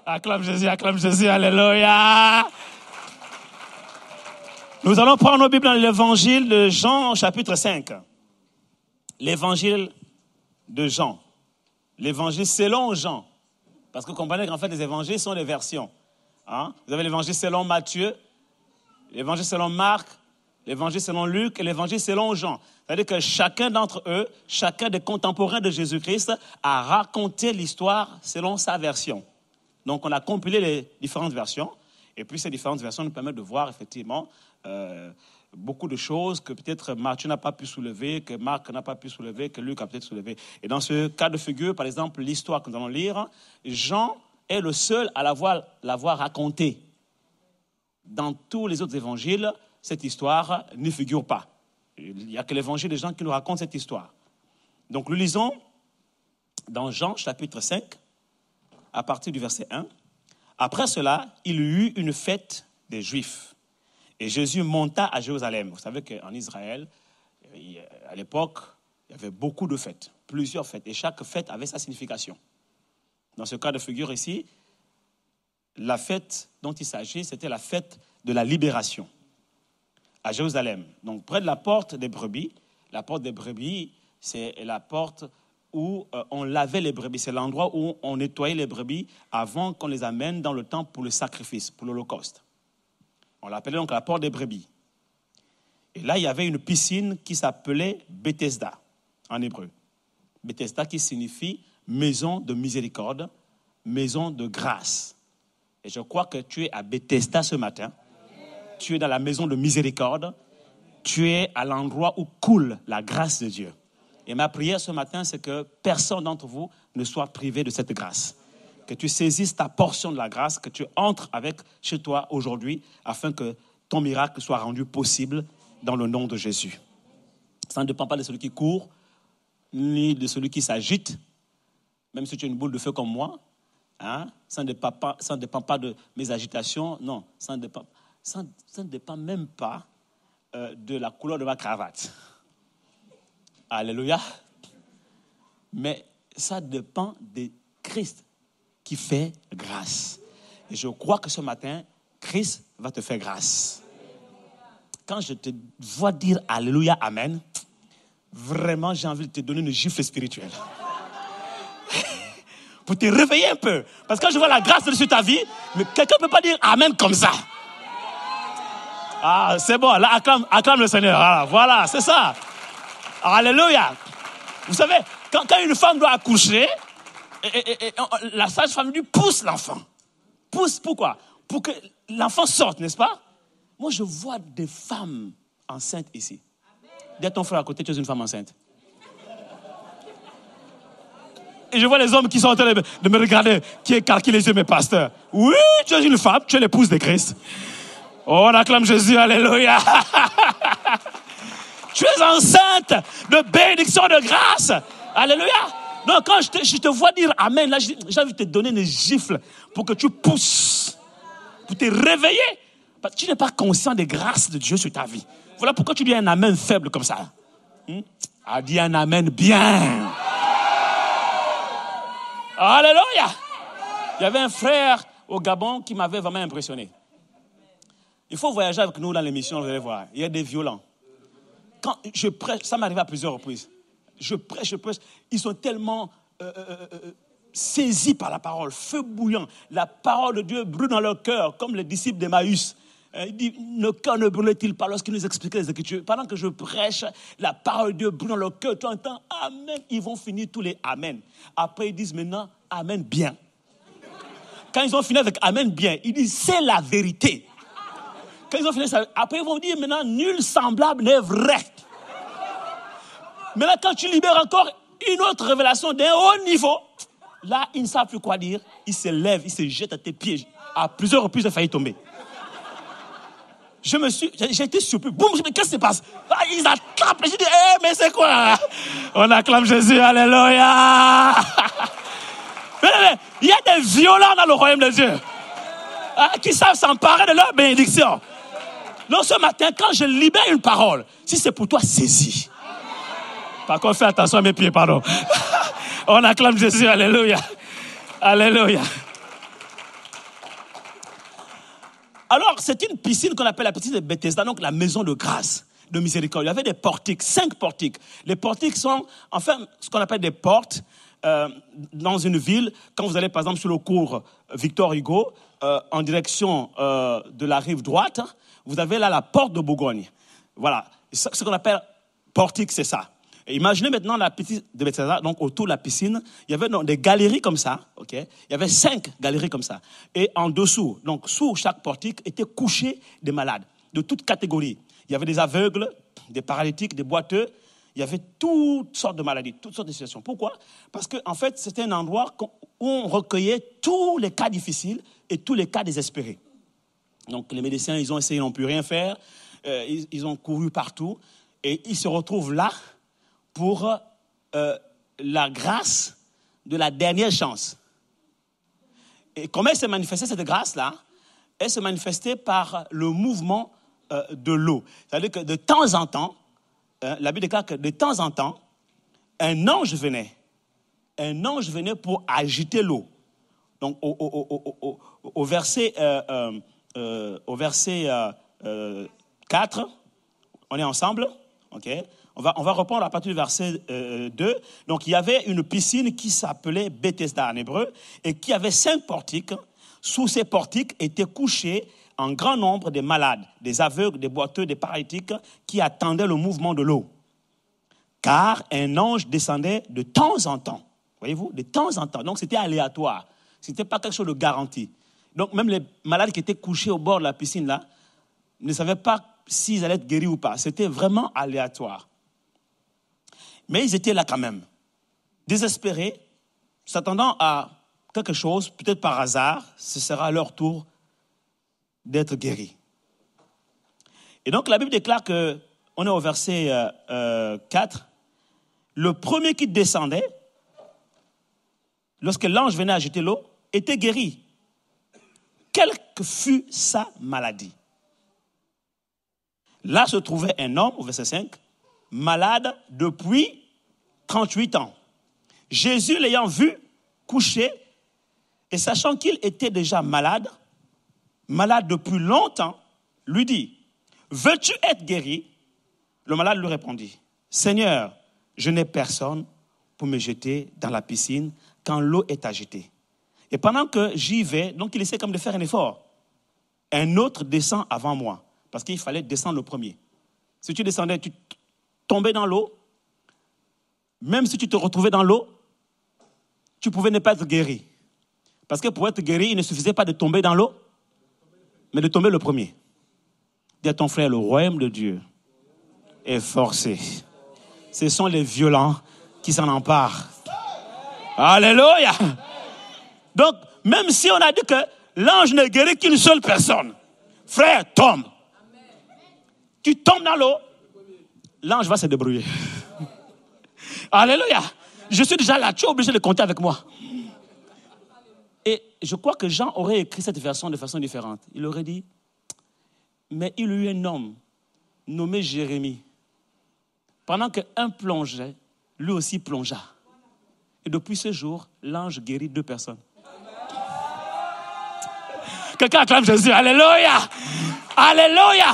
Acclame Jésus, alléluia. Nous allons prendre nos Bibles dans l'évangile de Jean, chapitre 5. L'évangile de Jean. L'évangile selon Jean. Parce que vous comprenez qu'en fait, les évangiles sont des versions. Vous avez l'évangile selon Matthieu, l'évangile selon Marc, l'évangile selon Luc et l'évangile selon Jean. C'est-à-dire que chacun d'entre eux, chacun des contemporains de Jésus-Christ a raconté l'histoire selon sa version. Donc, on a compilé les différentes versions. Et puis, ces différentes versions nous permettent de voir effectivement beaucoup de choses que peut-être Matthieu n'a pas pu soulever, que Marc n'a pas pu soulever, que Luc a peut-être soulevé. Et dans ce cas de figure, par exemple, l'histoire que nous allons lire, Jean est le seul à l'avoir racontée. Dans tous les autres évangiles, cette histoire ne figure pas. Il n'y a que l'évangile de Jean qui nous raconte cette histoire. Donc, nous lisons dans Jean, chapitre 5, à partir du verset 1. Après cela, il y eut une fête des Juifs. Et Jésus monta à Jérusalem. Vous savez qu'en Israël, à l'époque, il y avait beaucoup de fêtes, plusieurs fêtes. Et chaque fête avait sa signification. Dans ce cas de figure ici, la fête dont il s'agit, c'était la fête de la libération à Jérusalem. Donc, près de la porte des brebis. La porte des brebis, c'est la porte où on lavait les brebis. C'est l'endroit où on nettoyait les brebis avant qu'on les amène dans le temple pour le sacrifice, pour l'Holocauste. On l'appelait donc la porte des brebis. Et là, il y avait une piscine qui s'appelait Bethesda, en hébreu. Bethesda qui signifie maison de miséricorde, maison de grâce. Et je crois que tu es à Bethesda ce matin. Tu es dans la maison de miséricorde. Tu es à l'endroit où coule la grâce de Dieu. Et ma prière ce matin, c'est que personne d'entre vous ne soit privé de cette grâce. Que tu saisisses ta portion de la grâce, que tu entres avec chez toi aujourd'hui, afin que ton miracle soit rendu possible dans le nom de Jésus. Ça ne dépend pas de celui qui court, ni de celui qui s'agite, même si tu es une boule de feu comme moi. Ça ne dépend pas de mes agitations, non, ça ne dépend même pas de la couleur de ma cravate. Alléluia. Mais ça dépend de Christ qui fait grâce. Et je crois que ce matin, Christ va te faire grâce. Quand je te vois dire Alléluia, Amen, vraiment j'ai envie de te donner une gifle spirituelle. Pour te réveiller un peu. Parce que quand je vois la grâce sur ta vie, mais quelqu'un ne peut pas dire Amen comme ça. Ah, c'est bon, là, acclame le Seigneur. Voilà, c'est ça. Alléluia. Vous savez, quand une femme doit accoucher, la sage-femme lui pousse l'enfant. Pousse, pourquoi? Pour que l'enfant sorte, n'est-ce pas? Moi, je vois des femmes enceintes ici. Dis à ton frère à côté, tu es une femme enceinte. Et je vois les hommes qui sont en train de me regarder, qui écarquillent les yeux, mes pasteurs. Oui, tu es une femme, tu es l'épouse de Christ. Oh, on acclame Jésus, alléluia. Tu es enceinte de bénédiction, de grâce. Alléluia. Donc, quand je te vois dire Amen, là, j'ai envie de te donner une gifle pour que tu pousses, pour te réveiller. Parce que tu n'es pas conscient des grâces de Dieu sur ta vie. Voilà pourquoi tu dis un Amen faible comme ça. Dis un Amen bien. Alléluia. Il y avait un frère au Gabon qui m'avait vraiment impressionné. Il faut voyager avec nous dans l'émission, vous allez voir. Il y a des violents. Quand je prêche, ça m'arrive à plusieurs reprises. Je prêche. Ils sont tellement saisis par la parole, feu bouillant. La parole de Dieu brûle dans leur cœur, comme les disciples d'Emmaüs. Il dit, nos cœurs ne brûlent-ils pas lorsqu'ils nous expliquaient les Écritures? Pendant que je prêche, la parole de Dieu brûle dans leur cœur. Tu entends Amen. Ils vont finir tous les Amen. Après, ils disent maintenant Amen bien. Quand ils ont fini avec Amen bien, ils disent c'est la vérité. Quand ils ont fini ça, après ils vont dire maintenant nul semblable n'est vrai. Maintenant, quand tu libères encore une autre révélation d'un haut niveau, là, ils ne savent plus quoi dire. Ils se lèvent, ils se jettent à tes pieds. À plusieurs reprises, j'ai failli tomber. J'ai été surpris. Boum, mais qu'est-ce qui se passe? Ils attrapent. J'ai dit, mais c'est quoi? On acclame Jésus, alléluia. Il y a des violents dans le royaume de Dieu qui savent s'emparer de leur bénédiction. Donc ce matin, quand je libère une parole, si c'est pour toi, saisis. Par contre, fais attention à mes pieds, pardon. On acclame Jésus, alléluia. Alléluia. Alors, c'est une piscine qu'on appelle la piscine de Bethesda, donc la maison de grâce, de miséricorde. Il y avait des portiques, 5 portiques. Les portiques sont, enfin, ce qu'on appelle des portes dans une ville. Quand vous allez, par exemple, sur le cours Victor Hugo, en direction de la rive droite, vous avez là la porte de Bourgogne. Voilà, ce qu'on appelle portique, c'est ça. Et imaginez maintenant la piscine de Bethesda, donc autour de la piscine, il y avait donc des galeries comme ça, ok. Il y avait 5 galeries comme ça. Et en dessous, donc sous chaque portique, étaient couchés des malades de toutes catégories. Il y avait des aveugles, des paralytiques, des boiteux. Il y avait toutes sortes de maladies, toutes sortes de situations. Pourquoi? Parce qu'en fait, c'était un endroit où on recueillait tous les cas difficiles et tous les cas désespérés. Donc les médecins, ils ont essayé, ils n'ont pu rien faire. Ils ont couru partout. Et ils se retrouvent là pour la grâce de la dernière chance. Et comment elle s'est manifestée, cette grâce-là? Elle se manifestait par le mouvement de l'eau. C'est-à-dire que de temps en temps, la Bible déclare que de temps en temps, un ange venait pour agiter l'eau. Donc au verset 4, on est ensemble, ok? On va reprendre à partir du verset 2. Donc, il y avait une piscine qui s'appelait Bethesda en hébreu et qui avait 5 portiques. Sous ces portiques étaient couchés en grand nombre des malades, des aveugles, des boiteux, des paralytiques qui attendaient le mouvement de l'eau. Car un ange descendait de temps en temps. Voyez-vous, de temps en temps. Donc, c'était aléatoire. Ce n'était pas quelque chose de garanti. Donc, même les malades qui étaient couchés au bord de la piscine, là, ne savaient pas s'ils allaient être guéris ou pas. C'était vraiment aléatoire. Mais ils étaient là quand même, désespérés, s'attendant à quelque chose, peut-être par hasard, ce sera leur tour d'être guéris. Et donc la Bible déclare que, on est au verset 4, le premier qui descendait, lorsque l'ange venait agiter l'eau, était guéri. Quelle que fût sa maladie. Là se trouvait un homme, au verset 5, malade depuis 38 ans. Jésus, l'ayant vu couché, et sachant qu'il était déjà malade depuis longtemps, lui dit, « Veux-tu être guéri ?» Le malade lui répondit, « Seigneur, je n'ai personne pour me jeter dans la piscine quand l'eau est agitée. Et pendant que j'y vais, donc il essaie comme de faire un effort, un autre descend avant moi, parce qu'il fallait descendre le premier. Si tu descendais, tu tombais dans l'eau, même si tu te retrouvais dans l'eau, tu pouvais ne pas être guéri. Parce que pour être guéri, il ne suffisait pas de tomber dans l'eau, mais de tomber le premier. Dis à ton frère, le royaume de Dieu est forcé. Ce sont les violents qui s'en emparent. Alléluia! Donc, même si on a dit que l'ange ne guérit qu'une seule personne, frère, tombe. Tu tombes dans l'eau, l'ange va se débrouiller. Alléluia. Je suis déjà là, tu es obligé de compter avec moi. Et je crois que Jean aurait écrit cette version de façon différente. Il aurait dit, mais il y eut un homme nommé Jérémie. Pendant qu'un plongeait, lui aussi plongea. Et depuis ce jour, l'ange guérit 2 personnes. Quelqu'un acclame Jésus. Alléluia. Alléluia.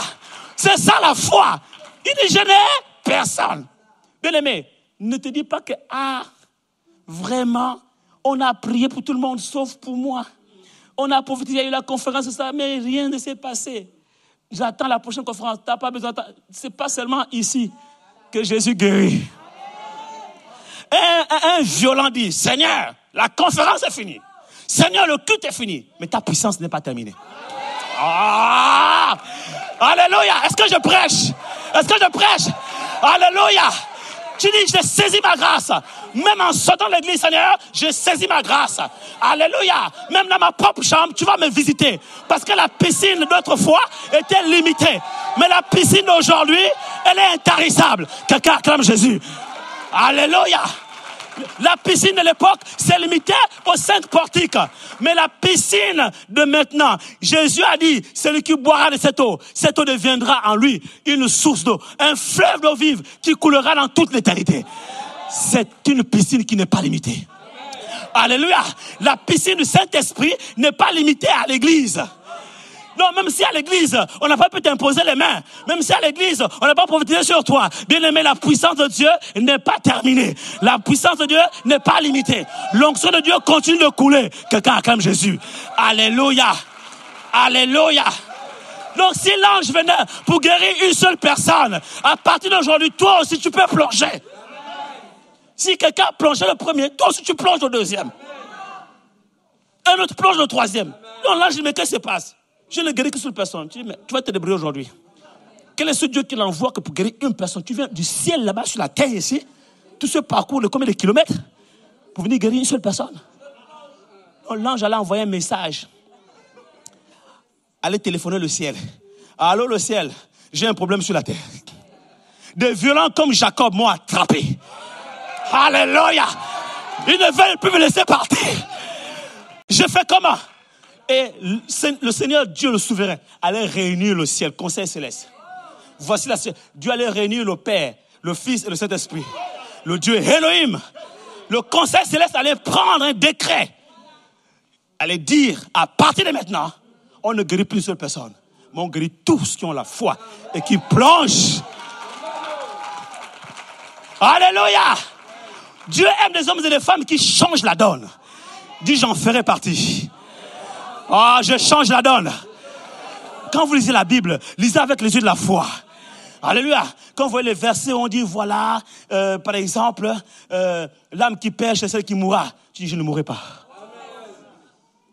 C'est ça la foi. Il dit, je n'ai personne. Bien-aimé, ne te dis pas que, vraiment, on a prié pour tout le monde, sauf pour moi. On a profité, il y a eu la conférence, ça, mais rien ne s'est passé. J'attends la prochaine conférence. Tu n'as pas besoin d'attendre. Ce n'est pas seulement ici que Jésus guérit. Un violent dit, Seigneur, la conférence est finie. Seigneur, le culte est fini. Mais ta puissance n'est pas terminée. Alléluia. Est-ce que je prêche? Est-ce que je prêche? Alléluia. Tu dis, j'ai saisi ma grâce. Même en sortant de l'église, Seigneur, j'ai saisi ma grâce. Alléluia. Même dans ma propre chambre, tu vas me visiter. Parce que la piscine d'autrefois était limitée. Mais la piscine d'aujourd'hui, elle est intarissable. Quelqu'un acclame Jésus. Alléluia. La piscine de l'époque s'est limitée aux 5 portiques. Mais la piscine de maintenant, Jésus a dit, celui qui boira de cette eau deviendra en lui une source d'eau, un fleuve d'eau vive qui coulera dans toute l'éternité. C'est une piscine qui n'est pas limitée. Alléluia. La piscine du Saint-Esprit n'est pas limitée à l'église. Non, même si à l'église, on n'a pas pu t'imposer les mains, même si à l'église, on n'a pas prophétisé sur toi, bien aimé, la puissance de Dieu n'est pas terminée. La puissance de Dieu n'est pas limitée. L'onction de Dieu continue de couler. Quelqu'un acclame Jésus. Alléluia. Alléluia. Donc si l'ange venait pour guérir une seule personne, à partir d'aujourd'hui, toi aussi tu peux plonger. Si quelqu'un plongeait le premier, toi aussi tu plonges le deuxième. Un autre plonge le troisième. Donc l'ange dit, mais qu'est-ce qui se passe? Je ne guéris que seule personne. Tu dis, mais tu vas te débrouiller aujourd'hui. Quel est ce Dieu qui l'envoie que pour guérir une personne? Tu viens du ciel là-bas sur la terre ici, tout ce parcours de combien de kilomètres pour venir guérir une seule personne? Donc l'ange allait envoyer un message. Allez téléphoner le ciel. Allô le ciel, j'ai un problème sur la terre. Des violents comme Jacob m'ont attrapé. Alléluia. Ils ne veulent plus me laisser partir. Je fais comment? Et le Seigneur Dieu le souverain allait réunir le ciel, conseil céleste. Voici Dieu allait réunir le Père, le Fils et le Saint-Esprit. Le Dieu Elohim. Le conseil céleste allait prendre un décret. Allait dire, à partir de maintenant, on ne guérit plus une seule personne, mais on guérit tous qui ont la foi et qui plongent. Alléluia. Dieu aime des hommes et des femmes qui changent la donne. Dis, j'en ferai partie. Je change la donne. Quand vous lisez la Bible, lisez avec les yeux de la foi. Alléluia. Quand vous voyez les versets où on dit, voilà, par exemple, l'âme qui pêche, c'est celle qui mourra. Tu dis, je ne mourrai pas.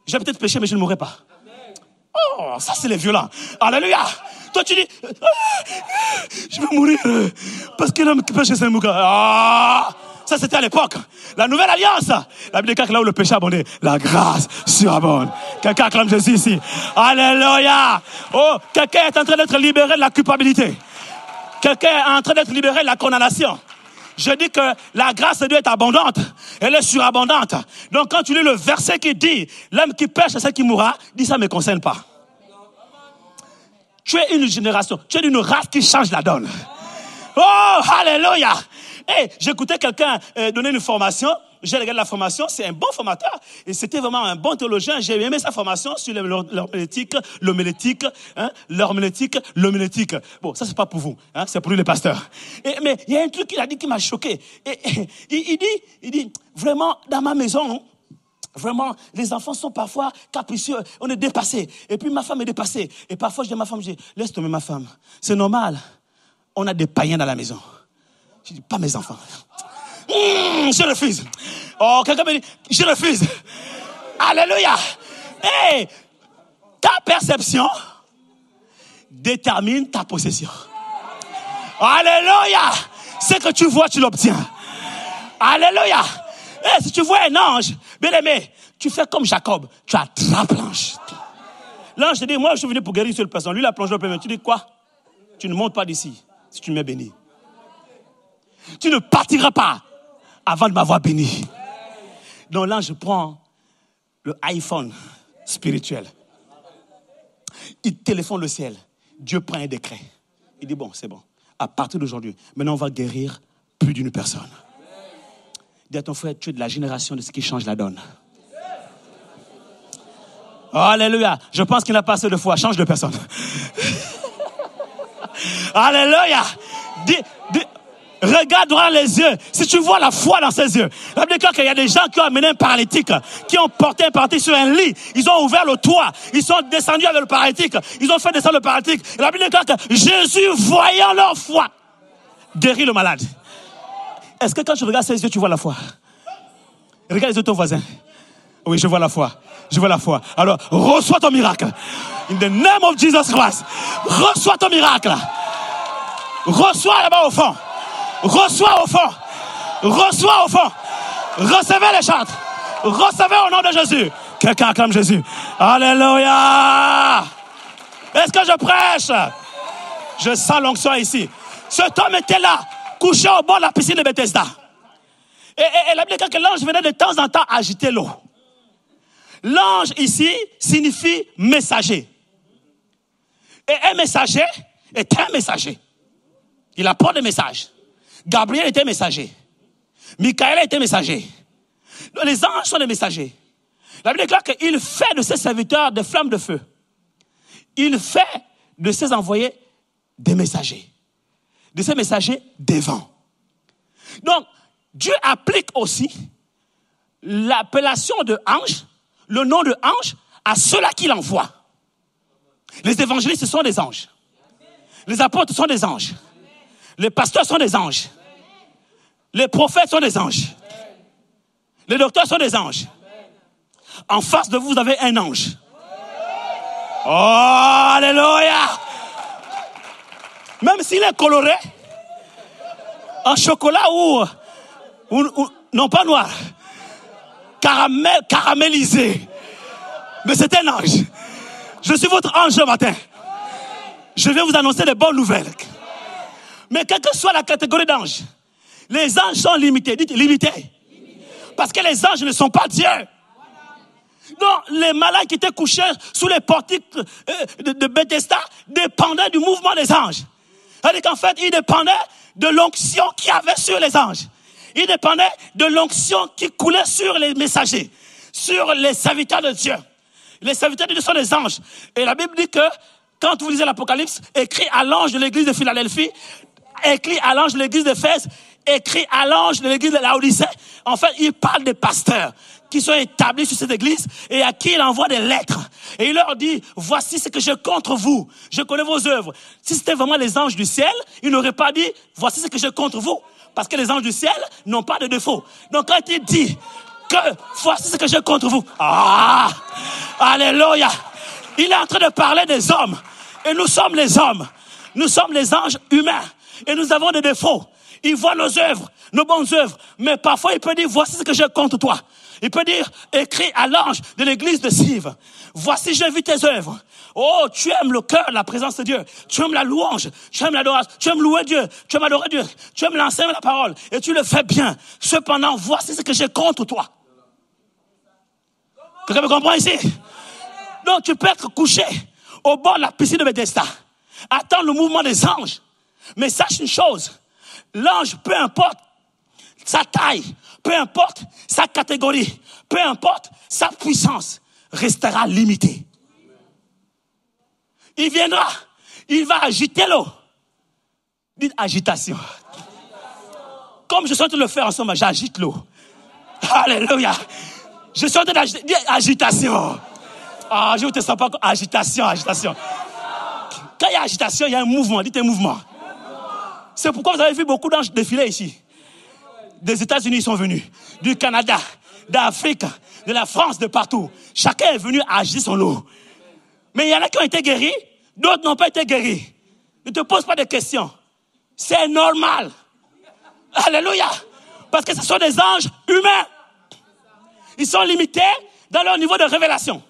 J'ai peut-être péché, mais je ne mourrai pas. Oh, ça c'est les violents. Alléluia. Toi tu dis, je vais mourir parce que l'homme qui pêche, c'est le mourra. Ça c'était à l'époque. La nouvelle alliance. La Bible dit là où le péché abondait, la grâce surabonde. Quelqu'un acclame Jésus ici. Alléluia. Oh, quelqu'un est en train d'être libéré de la culpabilité. Quelqu'un est en train d'être libéré de la condamnation. Je dis que la grâce de Dieu est abondante. Elle est surabondante. Donc quand tu lis le verset qui dit, l'homme qui pêche, c'est celle qui mourra, dis ça ne me concerne pas. Tu es une génération, tu es d'une race qui change la donne. Oh, alléluia. Hey, j'écoutais quelqu'un donner une formation. J'ai regardé la formation, c'est un bon formateur. Et c'était vraiment un bon théologien. J'ai aimé sa formation sur l'herméneutique, l'homilétique. Bon, ça, c'est pas pour vous. Hein, c'est pour nous, les pasteurs. Mais il y a un truc qu'il a dit qui m'a choqué. Il dit, vraiment, dans ma maison, vraiment, les enfants sont parfois capricieux. On est dépassés. Et puis, ma femme est dépassée. Et parfois, je dis à ma femme, laisse tomber ma femme. C'est normal. On a des païens dans la maison. Je dis, pas mes enfants. Je refuse. Oh, quelqu'un me dit, je refuse. Alléluia. Hey, ta perception détermine ta possession. Alléluia. Ce que tu vois, tu l'obtiens. Alléluia. Hey, si tu vois un ange, bien aimé, tu fais comme Jacob. Tu attrapes l'ange. L'ange te dit, moi je suis venu pour guérir une seule personne. Lui, il a plongé au premier. Tu dis quoi? Tu ne montes pas d'ici si tu m'es béni. Tu ne partiras pas avant de m'avoir béni. Donc là, je prends le iPhone spirituel. Il téléphone le ciel. Dieu prend un décret. Il dit, bon, c'est bon. À partir d'aujourd'hui, maintenant, on va guérir plus d'une personne. Dis à ton frère, tu es de la génération de ce qui change la donne. Alléluia. Je pense qu'il n'a pas assez de foi. Change de personne. Alléluia. Regarde droit dans les yeux. Si tu vois la foi dans ses yeux. La Bible dit qu'il y a des gens qui ont amené un paralytique, qui ont porté un paralytique sur un lit. Ils ont ouvert le toit. Ils sont descendus avec le paralytique. Ils ont fait descendre le paralytique. Et la Bible dit que Jésus, voyant leur foi, guérit le malade. Est-ce que quand tu regardes ses yeux, tu vois la foi? Regarde les yeux de ton voisin. Oui, je vois la foi. Je vois la foi. Alors, reçois ton miracle. In the name of Jesus Christ. Reçois ton miracle. Reçois là-bas au fond. Reçois au fond. Reçois au fond. Recevez les chantes. Recevez au nom de Jésus. Quelqu'un acclame Jésus. Alléluia. Est-ce que je prêche? Je sens l'onction ici. Cet homme était là, couché au bord de la piscine de Bethesda. Et la Bible dit que l'ange venait de temps en temps agiter l'eau. L'ange ici signifie messager. Et un messager est un messager. Il apporte des messages. Gabriel était messager. Michael était messager. Donc, les anges sont des messagers. La Bible déclare qu'il fait de ses serviteurs des flammes de feu. Il fait de ses envoyés des messagers. De ces messagers des vents. Donc, Dieu applique aussi l'appellation de ange, le nom de ange, à ceux-là qu'il envoie. Les évangélistes sont des anges. Les apôtres sont des anges. Les pasteurs sont des anges. Les prophètes sont des anges. Les docteurs sont des anges. En face de vous, vous avez un ange. Oh, alléluia! Même s'il est coloré, en chocolat ou non pas noir, caramélisé. Mais c'est un ange. Je suis votre ange ce matin. Je vais vous annoncer des bonnes nouvelles. Mais quelle que soit la catégorie d'anges, les anges sont limités. Dites limités. Parce que les anges ne sont pas Dieu. Non, les malades qui étaient couchés sous les portiques de Bethesda dépendaient du mouvement des anges. C'est-à-dire qu'en fait, ils dépendaient de l'onction qu'il y avait sur les anges. Ils dépendaient de l'onction qui coulait sur les messagers, sur les serviteurs de Dieu. Les serviteurs de Dieu sont des anges. Et la Bible dit que, quand vous lisez l'Apocalypse, écrit à l'ange de l'église de Philadelphie, écrit à l'ange de l'église d'Éphèse, écrit à l'ange de l'église de Laodicée. En fait, il parle des pasteurs qui sont établis sur cette église et à qui il envoie des lettres. Et il leur dit, voici ce que j'ai contre vous. Je connais vos œuvres. Si c'était vraiment les anges du ciel, il n'aurait pas dit, voici ce que j'ai contre vous. Parce que les anges du ciel n'ont pas de défaut. Donc quand il dit que voici ce que j'ai contre vous. Ah! Alléluia! Il est en train de parler des hommes. Et nous sommes les hommes. Nous sommes les anges humains. Et nous avons des défauts. Il voit nos œuvres, nos bonnes œuvres. Mais parfois, il peut dire, voici ce que j'ai contre toi. Il peut dire, écris à l'ange de l'église de Sive. Voici, j'ai vu tes œuvres. Oh, tu aimes le cœur, la présence de Dieu. Tu aimes la louange. Tu aimes l'adoration. Tu aimes louer Dieu. Tu aimes adorer Dieu. Tu aimes l'enseigner la parole. Et tu le fais bien. Cependant, voici ce que j'ai contre toi. Quelqu'un me comprend ici? Donc, tu peux être couché au bord de la piscine de Bethesda. Attends le mouvement des anges. Mais sache une chose. L'ange, peu importe sa taille, peu importe sa catégorie, peu importe sa puissance, restera limité. Il viendra, il va agiter l'eau. Dites agitation. Comme je suis en train de le faire ensemble, j'agite l'eau. Alléluia. Je suis en train d'agiter. Dites agitation. Ah, je ne te sens pas. Agitation, agitation. Quand il y a agitation, il y a un mouvement. Dites un mouvement. C'est pourquoi vous avez vu beaucoup d'anges défiler ici. Des États-Unis sont venus, du Canada, d'Afrique, de la France, de partout. Chacun est venu agiter son lot. Mais il y en a qui ont été guéris, d'autres n'ont pas été guéris. Ne te pose pas de questions. C'est normal. Alléluia. Parce que ce sont des anges humains. Ils sont limités dans leur niveau de révélation.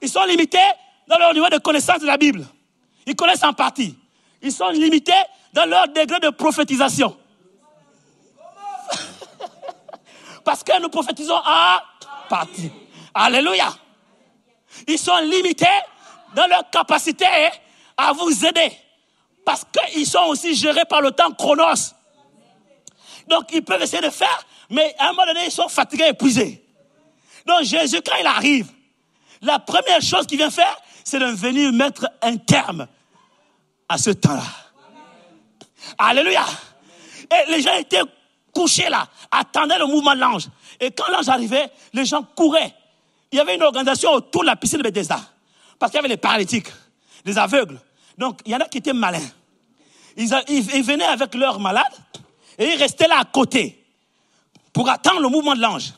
Ils sont limités dans leur niveau de connaissance de la Bible. Ils connaissent en partie. Ils sont limités dans leur degré de prophétisation. Parce que nous prophétisons en partie. Alléluia. Ils sont limités dans leur capacité à vous aider. Parce qu'ils sont aussi gérés par le temps chronos. Donc ils peuvent essayer de faire, mais à un moment donné, ils sont fatigués, épuisés. Donc Jésus, quand il arrive, la première chose qu'il vient faire, c'est de venir mettre un terme à ce temps-là. Alléluia. Et les gens étaient couchés là, attendaient le mouvement de l'ange. Et quand l'ange arrivait, les gens couraient. Il y avait une organisation autour de la piscine de Bethesda. Parce qu'il y avait les paralytiques, les aveugles. Donc, il y en a qui étaient malins. Ils venaient avec leurs malades et ils restaient là à côté pour attendre le mouvement de l'ange.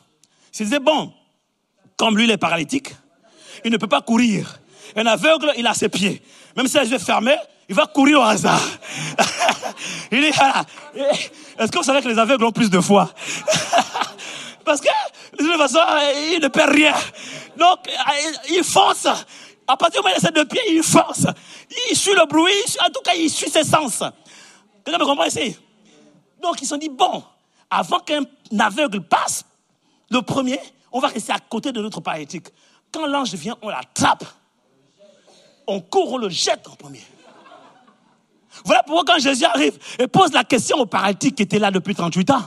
Ils disaient, bon, comme lui, il est paralytique, il ne peut pas courir. Un aveugle, il a ses pieds. Même s'il a les yeux fermés, il va courir au hasard. Il dit, voilà. Est-ce que vous savez que les aveugles ont plus de foi? Parce que, de toute façon, il ne perd rien. Donc, il fonce. À partir du moment où il a ses deux pieds, il fonce. Il suit le bruit. En tout cas, il suit ses sens. Quelqu'un me comprend ici? Donc, ils se sont dit, bon, avant qu'un aveugle passe, le premier, on va rester à côté de notre paralytique. Quand l'ange vient, on l'attrape. On court, on le jette en premier. Voilà pourquoi quand Jésus arrive et pose la question au paralytique qui était là depuis 38 ans.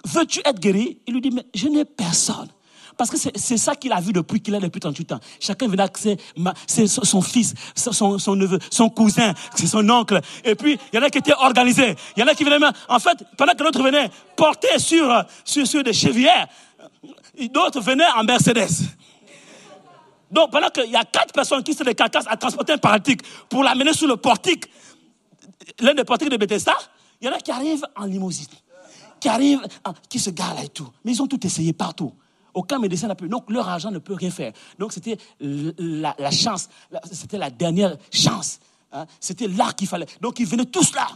veux-tu être guéri? Il lui dit, mais je n'ai personne. Parce que c'est ça qu'il a vu depuis qu'il a depuis 38 ans. Chacun venait avec son fils, son neveu, son cousin, c'est son oncle. Et puis, il y en a qui étaient organisés. Il y en a qui venaient même, en fait, pendant que l'autre venait porter sur des chevillières, d'autres venaient en Mercedes. Donc, pendant qu'il y a 4 personnes qui sont des carcasses à transporter un paralytique pour l'amener sous le portique, l'un des portiques de Bethesda, il y en a qui arrivent en limousine, qui se garent là et tout. Mais ils ont tout essayé partout. Aucun médecin n'a pu. Donc, leur argent ne peut rien faire. Donc, c'était la chance. C'était la dernière chance. Hein. C'était là qu'il fallait. Donc, ils venaient tous là.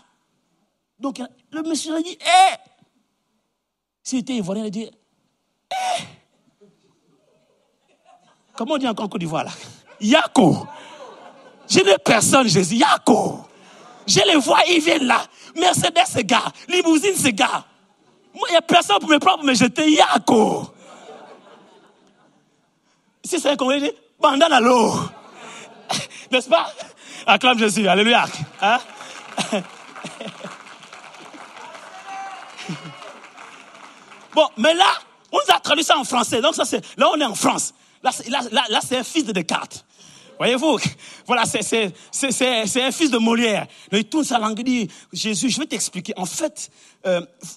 Donc, le monsieur a dit, hé! S'il était ivoirien, il a dit, hé! Comment on dit encore en Côte d'Ivoire là? Yako! Je n'ai personne, Jésus. Yako! Je les vois, ils viennent là. Mercedes se gare. Limousine se gare. Moi, il n'y a personne pour me prendre, pour me jeter. Yako! Si c'est un Congolais, il dit, bandana l'eau. N'est-ce pas? Acclame Jésus, alléluia. Hein? Bon, mais là, on nous a traduit ça en français. Donc, là, on est en France. Là, c'est un fils de Descartes. Voyez-vous? Voilà, c'est un fils de Molière. Il tourne sa langue et dit, Jésus, je vais t'expliquer. En fait,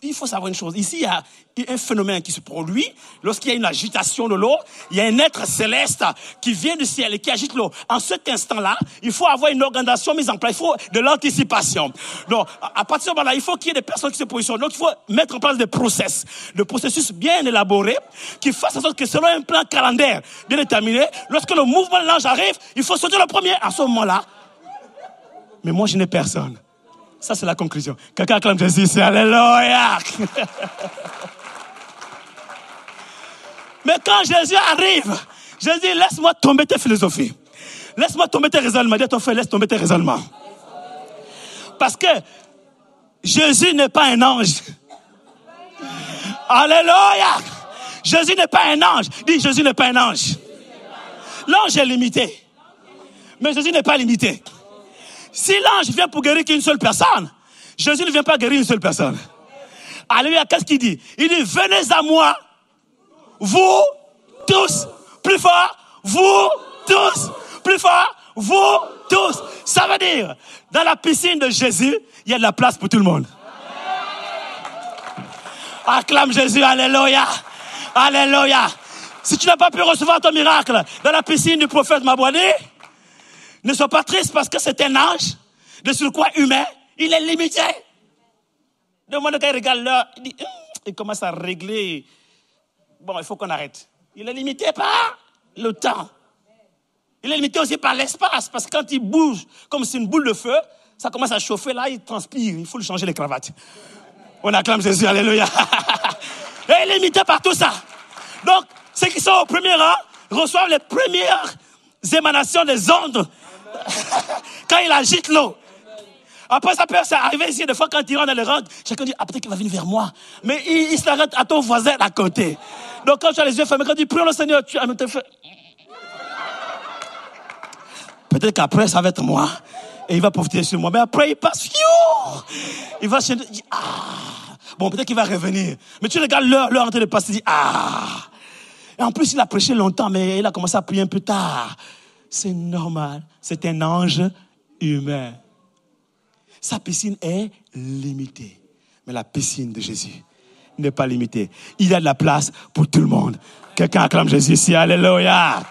il faut savoir une chose. Ici, il y a un phénomène qui se produit. Lorsqu'il y a une agitation de l'eau, il y a un être céleste qui vient du ciel et qui agite l'eau. En cet instant-là, il faut avoir une organisation mise en place. Il faut de l'anticipation. Donc, à partir de ce moment-là, il faut qu'il y ait des personnes qui se positionnent. Donc, il faut mettre en place des processus bien élaborés qui fassent en sorte que selon un plan calendaire bien déterminé, lorsque le mouvement de l'ange arrive, il faut sauter le premier. À ce moment-là, mais moi, je n'ai personne. Ça, c'est la conclusion. Quelqu'un acclame Jésus, c'est alléluia. Mais quand Jésus arrive, Jésus dit, laisse-moi tomber tes philosophies. Laisse-moi tomber tes raisonnements. Dis à ton frère, laisse tomber tes raisonnements. Parce que Jésus n'est pas un ange. Alléluia. Jésus n'est pas un ange. Dis, Jésus n'est pas un ange. L'ange est limité. Mais Jésus n'est pas limité. Si l'ange vient pour guérir qu'une seule personne, Jésus ne vient pas guérir une seule personne. Alléluia, qu'est-ce qu'il dit? Il dit, venez à moi, vous tous, plus fort, vous tous, plus fort, vous tous. Ça veut dire, dans la piscine de Jésus, il y a de la place pour tout le monde. Acclame Jésus, alléluia, alléluia. Si tu n'as pas pu recevoir ton miracle dans la piscine du prophète Mabouani, ne sois pas triste parce que c'est un ange de surcroît humain. Il est limité. Demande quand il regarde l'heure, il commence à régler. Bon, il faut qu'on arrête. Il est limité par le temps. Il est limité aussi par l'espace parce que quand il bouge comme c'est une boule de feu, ça commence à chauffer là, il transpire. Il faut lui changer les cravates. On acclame Jésus, alléluia. Et il est limité par tout ça. Donc, ceux qui sont au premier rang reçoivent les premières émanations des ondes quand il agite l'eau. Après, ça peut arriver ici, des fois, quand il rentre dans les rangs, chacun dit, ah, peut-être qu'il va venir vers moi. Mais il s'arrête à ton voisin à côté. Donc, quand tu as les yeux fermés, quand tu pries le Seigneur, tu te fais. Peut-être qu'après, ça va être moi. Et il va profiter sur moi. Mais après, il passe. Il va se dire, ah. Bon, peut-être qu'il va revenir. Mais tu regardes l'heure en train de passer, tu dis, ah. Et en plus, il a prêché longtemps, mais il a commencé à prier un peu tard. C'est normal. C'est un ange humain. Sa piscine est limitée. Mais la piscine de Jésus n'est pas limitée. Il y a de la place pour tout le monde. Quelqu'un acclame Jésus ici. Alléluia.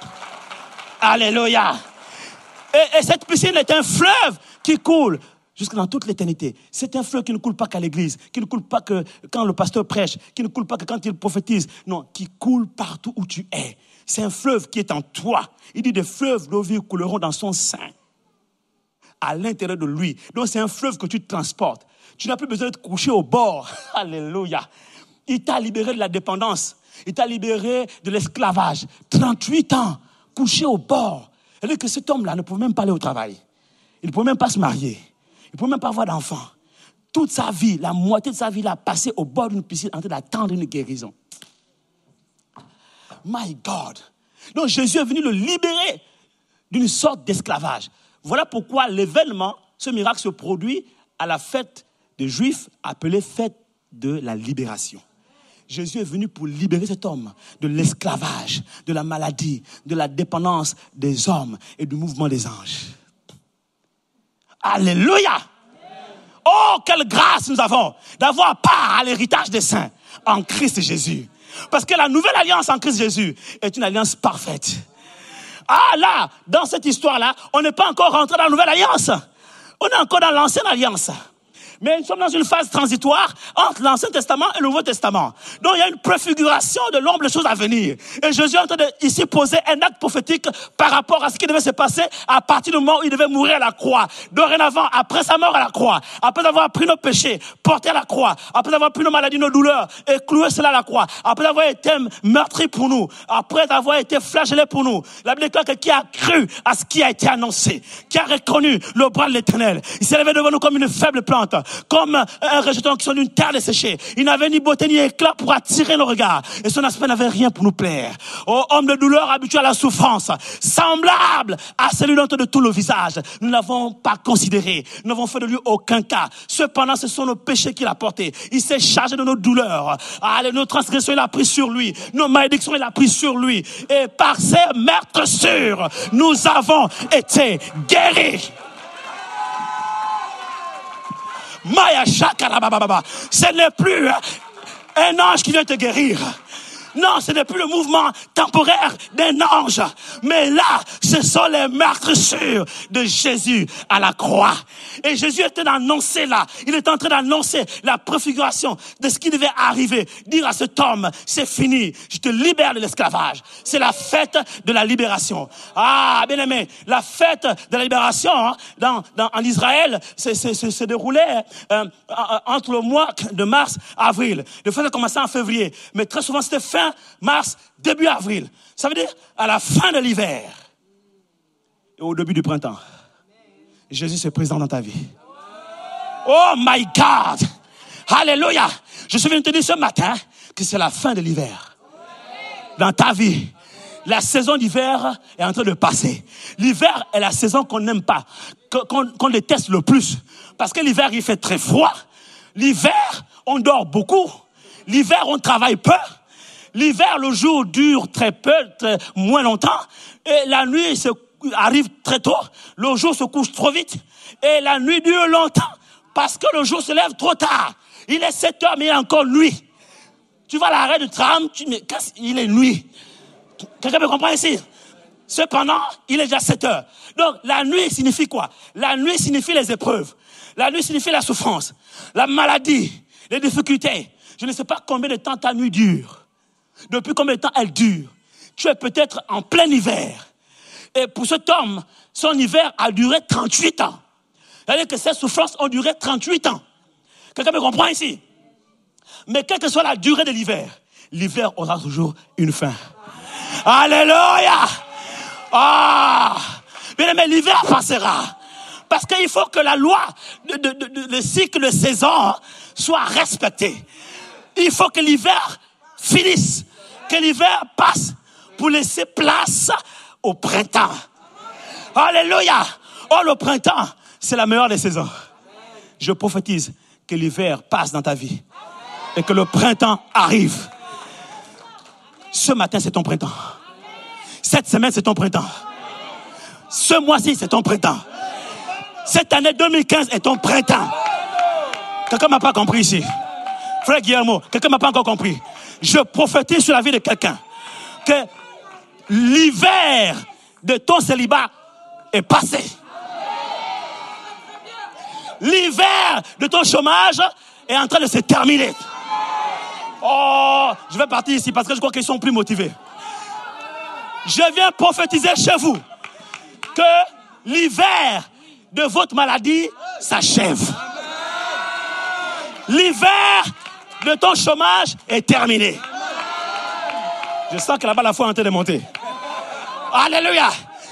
Alléluia. Et cette piscine est un fleuve qui coule jusque dans toute l'éternité. C'est un fleuve qui ne coule pas qu'à l'église, qui ne coule pas que quand le pasteur prêche, qui ne coule pas que quand il prophétise. Non, qui coule partout où tu es. C'est un fleuve qui est en toi. Il dit des fleuves d'eau vive couleront dans son sein. À l'intérieur de lui. Donc c'est un fleuve que tu transportes. Tu n'as plus besoin de te coucher au bord. Alléluia. Il t'a libéré de la dépendance. Il t'a libéré de l'esclavage. 38 ans, couché au bord. C'est-à-dire que cet homme-là ne pouvait même pas aller au travail. Il ne pouvait même pas se marier. Il ne pouvait même pas avoir d'enfant. Toute sa vie, la moitié de sa vie, il a passé au bord d'une piscine en train d'attendre une guérison. My God. Donc Jésus est venu le libérer d'une sorte d'esclavage. Voilà pourquoi l'événement, ce miracle se produit à la fête des Juifs appelée fête de la libération. Jésus est venu pour libérer cet homme de l'esclavage, de la maladie, de la dépendance des hommes et du mouvement des anges. Alléluia! Oh, quelle grâce nous avons d'avoir part à l'héritage des saints en Christ Jésus. Parce que la nouvelle alliance en Christ Jésus est une alliance parfaite. Ah là, dans cette histoire-là, on n'est pas encore rentré dans la nouvelle alliance. On est encore dans l'ancienne alliance. Mais nous sommes dans une phase transitoire entre l'Ancien Testament et le Nouveau Testament. Donc il y a une préfiguration de l'ombre des choses à venir. Et Jésus est en train de ici poser un acte prophétique par rapport à ce qui devait se passer à partir du moment où il devait mourir à la croix. Dorénavant, après sa mort à la croix, après avoir pris nos péchés, porté à la croix, après avoir pris nos maladies, nos douleurs et cloué cela à la croix, après avoir été meurtri pour nous, après avoir été flagellé pour nous, la Bible déclare que qui a cru à ce qui a été annoncé, qui a reconnu le bras de l'Éternel, il s'est levé devant nous comme une faible plante, comme un rejeton qui sont d'une terre desséchée. Il n'avait ni beauté ni éclat pour attirer nos regards. Et son aspect n'avait rien pour nous plaire. Oh, homme de douleur habitué à la souffrance, semblable à celui dont de tout le visage. Nous ne l'avons pas considéré. Nous n'avons fait de lui aucun cas. Cependant, ce sont nos péchés qu'il a portés. Il s'est chargé de nos douleurs. Nos transgressions, il a pris sur lui. Nos malédictions, il a pris sur lui. Et par ses meurtrissures, nous avons été guéris. Maya Shakarababa. Ce n'est plus un ange qui vient te guérir. Non, ce n'est plus le mouvement temporaire d'un ange. Mais là, ce sont les meurtrissures de Jésus à la croix. Et Jésus était d'annoncer là. Il est en train d'annoncer la préfiguration de ce qui devait arriver. Dire à cet homme, c'est fini. Je te libère de l'esclavage. C'est la fête de la libération. Ah, bien aimé, la fête de la libération en Israël se déroulait entre le mois de mars et avril. Le fait a commencé en février. Mais très souvent, c'était fin mars, début avril. Ça veut dire à la fin de l'hiver et au début du printemps. Jésus se présente dans ta vie. Oh my God! Alléluia! Je suis venu te dire ce matin que c'est la fin de l'hiver. Dans ta vie, la saison d'hiver est en train de passer. L'hiver est la saison qu'on n'aime pas, qu'on déteste le plus. Parce que l'hiver, il fait très froid. L'hiver, on dort beaucoup. L'hiver, on travaille peu. L'hiver, le jour dure très peu, moins longtemps. Et la nuit arrive très tôt. Le jour se couche trop vite. Et la nuit dure longtemps. Parce que le jour se lève trop tard. Il est 7 heures, mais il est encore nuit. Tu vas à l'arrêt de tram, il est nuit. Quelqu'un me comprend ici? Cependant, il est déjà 7 heures. Donc, la nuit signifie quoi? La nuit signifie les épreuves. La nuit signifie la souffrance, la maladie, les difficultés. Je ne sais pas combien de temps ta nuit dure. Depuis combien de temps elle dure? Tu es peut-être en plein hiver. Et pour cet homme, son hiver a duré 38 ans. C'est-à-dire que ses souffrances ont duré 38 ans. Quelqu'un me comprend ici? Mais quelle que soit la durée de l'hiver, l'hiver aura toujours une fin. Alléluia! Ah! Bien aimé, l'hiver passera. Parce qu'il faut que la loi, le cycle de saison soit respecté. Il faut que l'hiver finisse, que l'hiver passe pour laisser place au printemps. Alléluia! Oh, le printemps, c'est la meilleure des saisons. Je prophétise que l'hiver passe dans ta vie et que le printemps arrive. Ce matin, c'est ton printemps. Cette semaine, c'est ton printemps. Ce mois-ci, c'est ton printemps. Cette année 2015 est ton printemps. Quelqu'un m'a pas compris ici. Frère Guillermo, quelqu'un m'a pas encore compris. Je prophétise sur la vie de quelqu'un que l'hiver de ton célibat est passé. L'hiver de ton chômage est en train de se terminer. Oh, je vais partir ici parce que je crois qu'ils sont plus motivés. Je viens prophétiser chez vous que l'hiver de votre maladie s'achève. L'hiver de ton chômage est terminé. Je sens que là-bas la foi est en train de monter. Alléluia.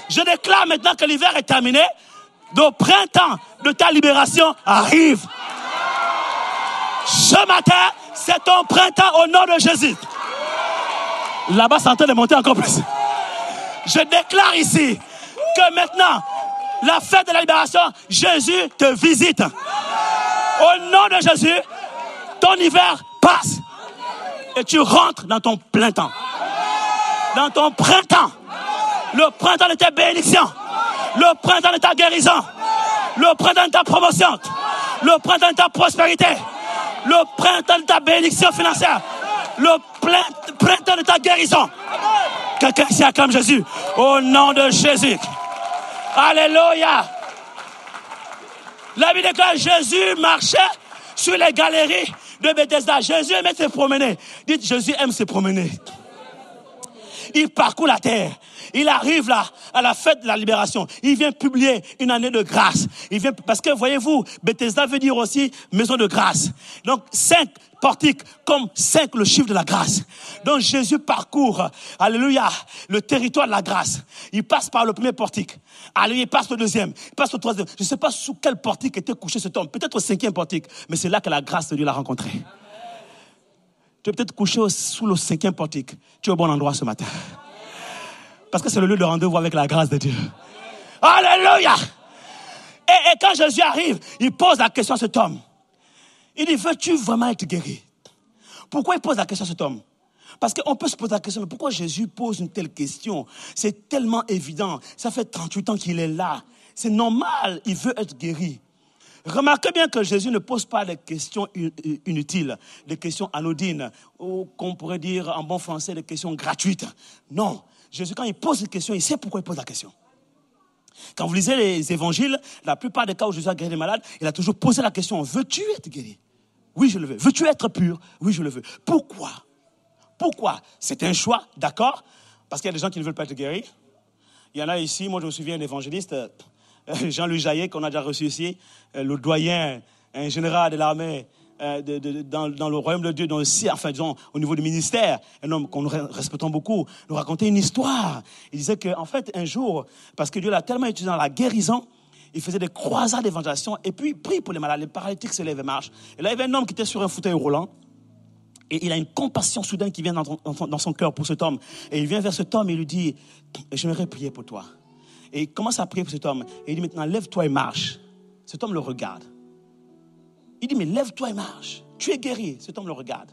Je déclare maintenant que l'hiver est terminé. Le printemps de ta libération arrive. Ce matin, c'est ton printemps au nom de Jésus. Là-bas, c'est en train de monter encore plus. Je déclare ici que maintenant, la fête de la libération, Jésus te visite. Au nom de Jésus, ton hiver passe. Et tu rentres dans ton plein temps. Dans ton printemps. Le printemps de ta bénédiction. Le printemps de ta guérison. Le printemps de ta promotion. Le printemps de ta prospérité. Le printemps de ta bénédiction financière. Le printemps de ta guérison. Quelqu'un ici acclame Jésus. Au nom de Jésus. Alléluia. La Bible déclare Jésus marchait sur les galeries de Bethesda. Jésus aimait se promener. Dites, Jésus aime se promener. Il parcourt la terre. Il arrive là, à la fête de la libération. Il vient publier une année de grâce. Parce que, voyez-vous, Bethesda veut dire aussi maison de grâce. Donc, 5 portiques, comme 5 le chiffre de la grâce. Donc, Jésus parcourt, alléluia, le territoire de la grâce. Il passe par le premier portique. Alléluia, il passe au deuxième, il passe au troisième. Je ne sais pas sous quel portique était couché cet homme. Peut-être au 5e portique. Mais c'est là que la grâce de Dieu l'a rencontré. Tu es peut-être couché sous le 5e portique. Tu es au bon endroit ce matin. Parce que c'est le lieu de rendez-vous avec la grâce de Dieu. Alléluia! Et quand Jésus arrive, il pose la question à cet homme. Il dit, veux-tu vraiment être guéri? Pourquoi il pose la question à cet homme? Parce qu'on peut se poser la question, mais pourquoi Jésus pose une telle question? C'est tellement évident. Ça fait 38 ans qu'il est là. C'est normal, il veut être guéri. Remarquez bien que Jésus ne pose pas des questions inutiles, des questions anodines, ou qu'on pourrait dire en bon français, des questions gratuites. Non. Jésus, quand il pose une question, il sait pourquoi il pose la question. Quand vous lisez les évangiles, la plupart des cas où Jésus a guéri les malades, il a toujours posé la question, veux-tu être guéri? Oui, je le veux. Veux-tu être pur? Oui, je le veux. Pourquoi? Pourquoi? C'est un choix, d'accord? Parce qu'il y a des gens qui ne veulent pas être guéris. Il y en a ici, moi je me souviens d'un évangéliste, Jean-Louis Jaillet, qu'on a déjà reçu ici, le doyen, un général de l'armée, dans le royaume de Dieu, enfin, disons, au niveau du ministère, un homme qu'on nous respectons beaucoup, nous racontait une histoire. Il disait qu'en fait, un jour, parce que Dieu l'a tellement utilisé dans la guérison, il faisait des croisades d'évangélisation et puis il prie pour les malades, les paralytiques se lèvent et marchent. Et là, il y avait un homme qui était sur un fauteuil roulant et il a une compassion soudaine qui vient dans son cœur pour cet homme. Et il vient vers cet homme et il lui dit, j'aimerais prier pour toi. Et il commence à prier pour cet homme. Et il dit maintenant, lève-toi et marche. Cet homme le regarde. Il dit, mais lève-toi et marche. Tu es guéri. Cet homme le regarde.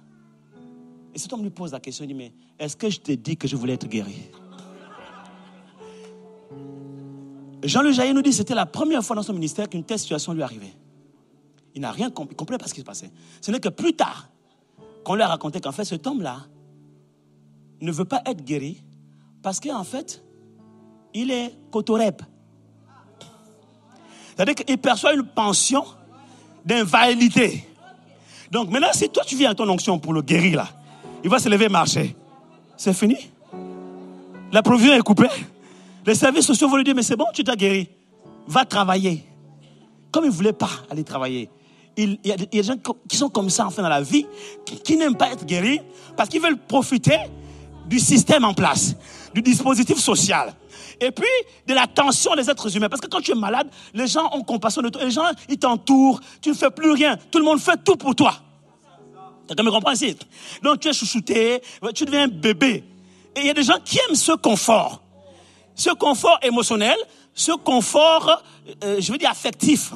Et cet homme lui pose la question, il dit, mais est-ce que je t'ai dit que je voulais être guéri? Jean-Louis Jaillet nous dit que c'était la première fois dans son ministère qu'une telle situation lui arrivait. Il n'a rien compris, il ne comprenait pas ce qui se passait. Ce n'est que plus tard qu'on lui a raconté qu'en fait, cet homme-là ne veut pas être guéri parce qu'en fait, il est cotorep. C'est-à-dire qu'il perçoit une pension d'invalidité. Donc maintenant, si toi tu viens à ton onction pour le guérir, là, il va se lever et marcher. C'est fini. La provision est coupée. Les services sociaux vont lui dire, mais c'est bon, tu t'as guéri. Va travailler. Comme il ne voulait pas aller travailler. Il y a des gens qui sont comme ça, enfin, dans la vie, qui n'aiment pas être guéris parce qu'ils veulent profiter du système en place, du dispositif social. Et puis, de la tension des êtres humains. Parce que quand tu es malade, les gens ont compassion de toi. Les gens, ils t'entourent. Tu ne fais plus rien. Tout le monde fait tout pour toi. Quelqu'un me comprend ici? Donc, tu es chouchouté. Tu deviens un bébé. Et il y a des gens qui aiment ce confort. Ce confort émotionnel, ce confort, je veux dire affectif.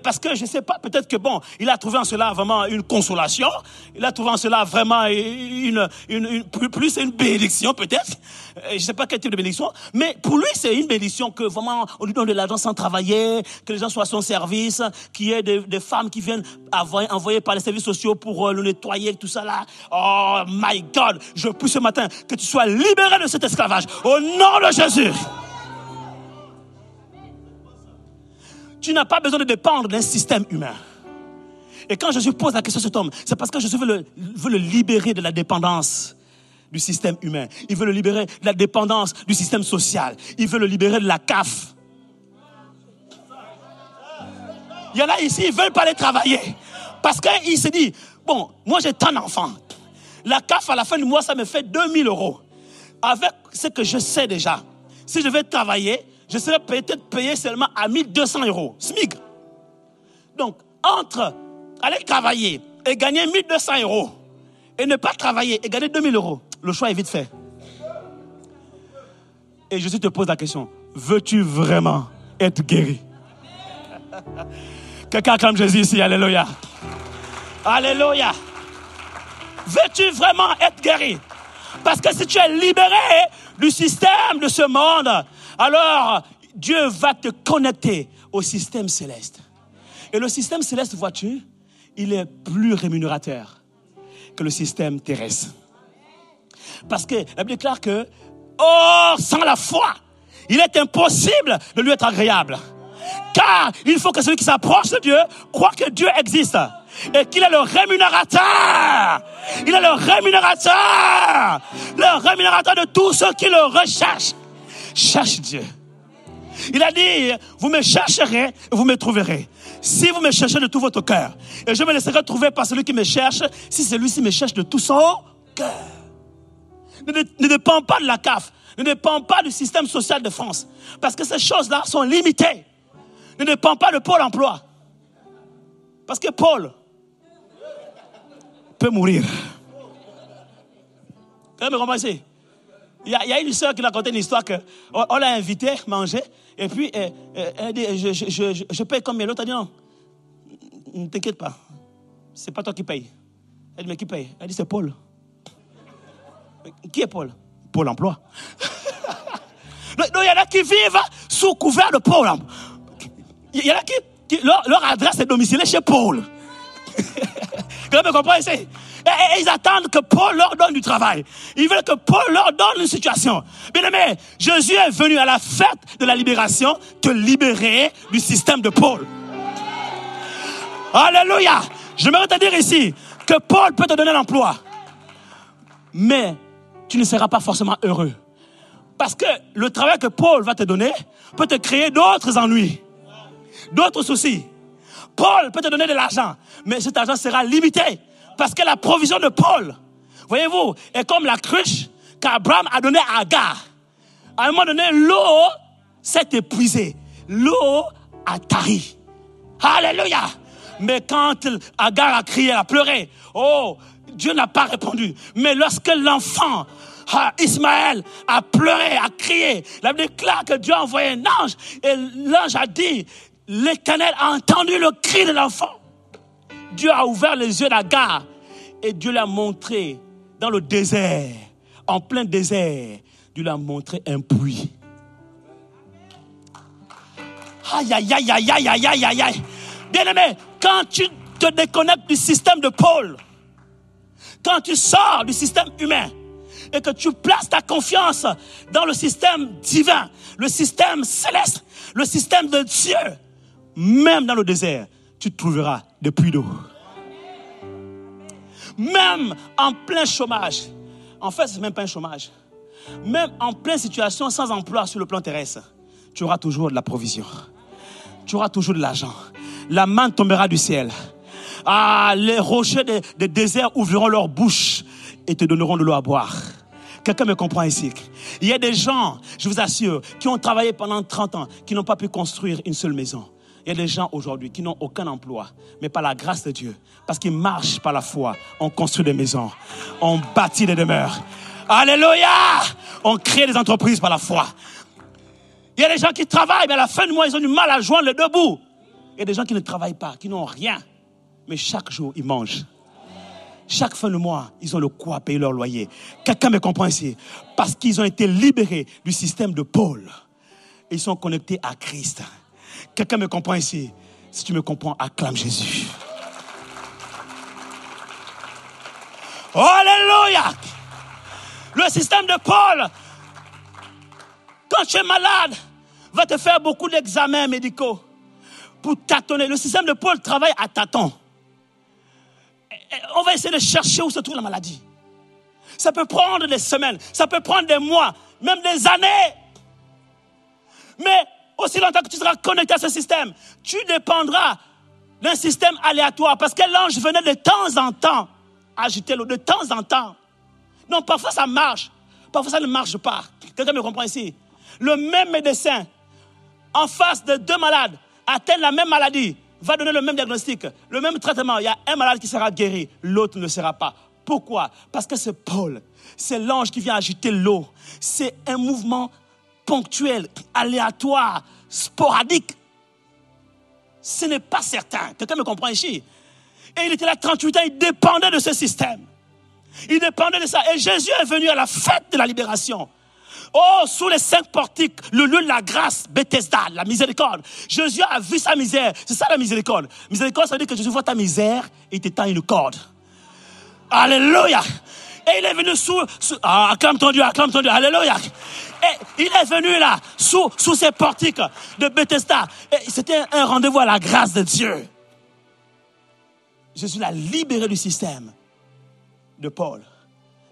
Parce que je ne sais pas, peut-être que bon, il a trouvé en cela vraiment une consolation. Il a trouvé en cela vraiment plus une bénédiction peut-être. Je ne sais pas quel type de bénédiction. Mais pour lui, c'est une bénédiction que vraiment, on lui donne de l'argent sans travailler, que les gens soient à son service, qu'il y ait des femmes qui viennent envoyées par les services sociaux pour le nettoyer, tout ça là. Oh my God, je prie ce matin que tu sois libéré de cet esclavage. Au nom de Jésus. Tu n'as pas besoin de dépendre d'un système humain. Et quand Jésus pose la question à cet homme, c'est parce que Jésus veut le libérer de la dépendance du système humain. Il veut le libérer de la dépendance du système social. Il veut le libérer de la CAF. Il y en a ici, ils ne veulent pas aller travailler. Parce qu'il se dit, bon, moi j'ai tant d'enfants. La CAF, à la fin du mois, ça me fait 2000 €. Avec ce que je sais déjà, si je vais travailler, je serais peut-être payé seulement à 1200 €, SMIC. Donc, entre aller travailler et gagner 1200 € et ne pas travailler et gagner 2000 €, le choix est vite fait. Et Jésus te pose la question, veux-tu vraiment être guéri? Quelqu'un acclame Jésus ici, alléluia. Alléluia. Veux-tu vraiment être guéri? Parce que si tu es libéré du système de ce monde, alors Dieu va te connecter au système céleste. Et le système céleste, vois-tu, il est plus rémunérateur que le système terrestre. Parce que la Bible déclare que, or, sans la foi, il est impossible de lui être agréable. Car il faut que celui qui s'approche de Dieu croit que Dieu existe. Et qu'il est le rémunérateur. Il est le rémunérateur de tous ceux qui le recherchent. Cherche Dieu. Il a dit, vous me chercherez et vous me trouverez. Si vous me cherchez de tout votre cœur, et je me laisserai trouver par celui qui me cherche, si celui-ci me cherche de tout son cœur. Ne dépend pas de la CAF, ne dépend pas du système social de France, parce que ces choses-là sont limitées. Ne dépend pas de Pôle emploi. Parce que Paul peut mourir. Vous me comprenez? Il y a une soeur qui m'a raconté une histoire qu'on l'a invitée manger et puis elle dit je paye combien? L'autre a dit non, ne t'inquiète pas, c'est pas toi qui paye. Elle dit mais qui paye? Elle dit c'est Paul. Qui est Paul? Pôle emploi. Donc il y en a qui vivent sous couvert de Paul. Il y en a qui leur adresse est domiciliée chez Paul. Vous me comprenez ici? Et ils attendent que Paul leur donne du travail. Ils veulent que Paul leur donne une situation. Bien aimé, Jésus est venu à la fête de la libération te libérer du système de Paul. Alléluia. J'aimerais te dire ici que Paul peut te donner l'emploi. Mais tu ne seras pas forcément heureux. Parce que le travail que Paul va te donner peut te créer d'autres ennuis, d'autres soucis. Paul peut te donner de l'argent, mais cet argent sera limité. Parce que la provision de Paul, voyez-vous, est comme la cruche qu'Abraham a donnée à Agar. À un moment donné, l'eau s'est épuisée. L'eau a tari. Alléluia. Mais quand Agar a crié, a pleuré, oh, Dieu n'a pas répondu. Mais lorsque l'enfant, Ismaël, a pleuré, a crié, la Bible déclare que Dieu a envoyé un ange. Et l'ange a dit, l'Éternel a entendu le cri de l'enfant. Dieu a ouvert les yeux d'Agar et Dieu l'a montré dans le désert, en plein désert, Dieu l'a montré un puits. Aïe, aïe, aïe, aïe, aïe, aïe, aïe, aïe, aïe. Bien-aimé, quand tu te déconnectes du système de Paul, quand tu sors du système humain et que tu places ta confiance dans le système divin, le système céleste, le système de Dieu, même dans le désert, tu trouveras des puits d'eau. Même en plein chômage, en fait, ce n'est même pas un chômage, même en pleine situation sans emploi sur le plan terrestre, tu auras toujours de la provision. Tu auras toujours de l'argent. La main tombera du ciel. Ah, les rochers des déserts ouvriront leur bouche et te donneront de l'eau à boire. Quelqu'un me comprend ici? Il y a des gens, je vous assure, qui ont travaillé pendant 30 ans, qui n'ont pas pu construire une seule maison. Il y a des gens aujourd'hui qui n'ont aucun emploi, mais par la grâce de Dieu, parce qu'ils marchent par la foi, on construit des maisons, on bâtit des demeures. Alléluia! On crée des entreprises par la foi. Il y a des gens qui travaillent, mais à la fin du mois, ils ont du mal à joindre les deux bouts. Il y a des gens qui ne travaillent pas, qui n'ont rien, mais chaque jour, ils mangent. Chaque fin de mois, ils ont le quoi payer leur loyer. Quelqu'un me comprend ici? Parce qu'ils ont été libérés du système de Paul. Ils sont connectés à Christ. Quelqu'un me comprend ici? Si tu me comprends, acclame Jésus. Oh, alléluia! Le système de Paul, quand tu es malade, va te faire beaucoup d'examens médicaux pour tâtonner. Le système de Paul travaille à tâtons. On va essayer de chercher où se trouve la maladie. Ça peut prendre des semaines, ça peut prendre des mois, même des années. Mais aussi longtemps que tu seras connecté à ce système, tu dépendras d'un système aléatoire. Parce que l'ange venait de temps en temps agiter l'eau, de temps en temps. Non, parfois ça marche, parfois ça ne marche pas. Quelqu'un me comprend ici? Le même médecin, en face de deux malades, atteignent la même maladie, va donner le même diagnostic, le même traitement. Il y a un malade qui sera guéri, l'autre ne sera pas. Pourquoi? Parce que c'est Paul, c'est l'ange qui vient agiter l'eau. C'est un mouvement ponctuel, aléatoire, sporadique. Ce n'est pas certain. Quelqu'un me comprend ici? Et il était là 38 ans, il dépendait de ce système. Il dépendait de ça. Et Jésus est venu à la fête de la libération. Oh, sous les 5 portiques, le lieu de la grâce, Bethesda, la miséricorde. Jésus a vu sa misère. C'est ça la miséricorde. Miséricorde, ça veut dire que Jésus voit ta misère et il t'étend une corde. Alléluia. Et il est venu acclame ton Dieu, alléluia. Et il est venu là, sous ces portiques de Bethesda. Et c'était un rendez-vous à la grâce de Dieu. Jésus l'a libéré du système de Paul,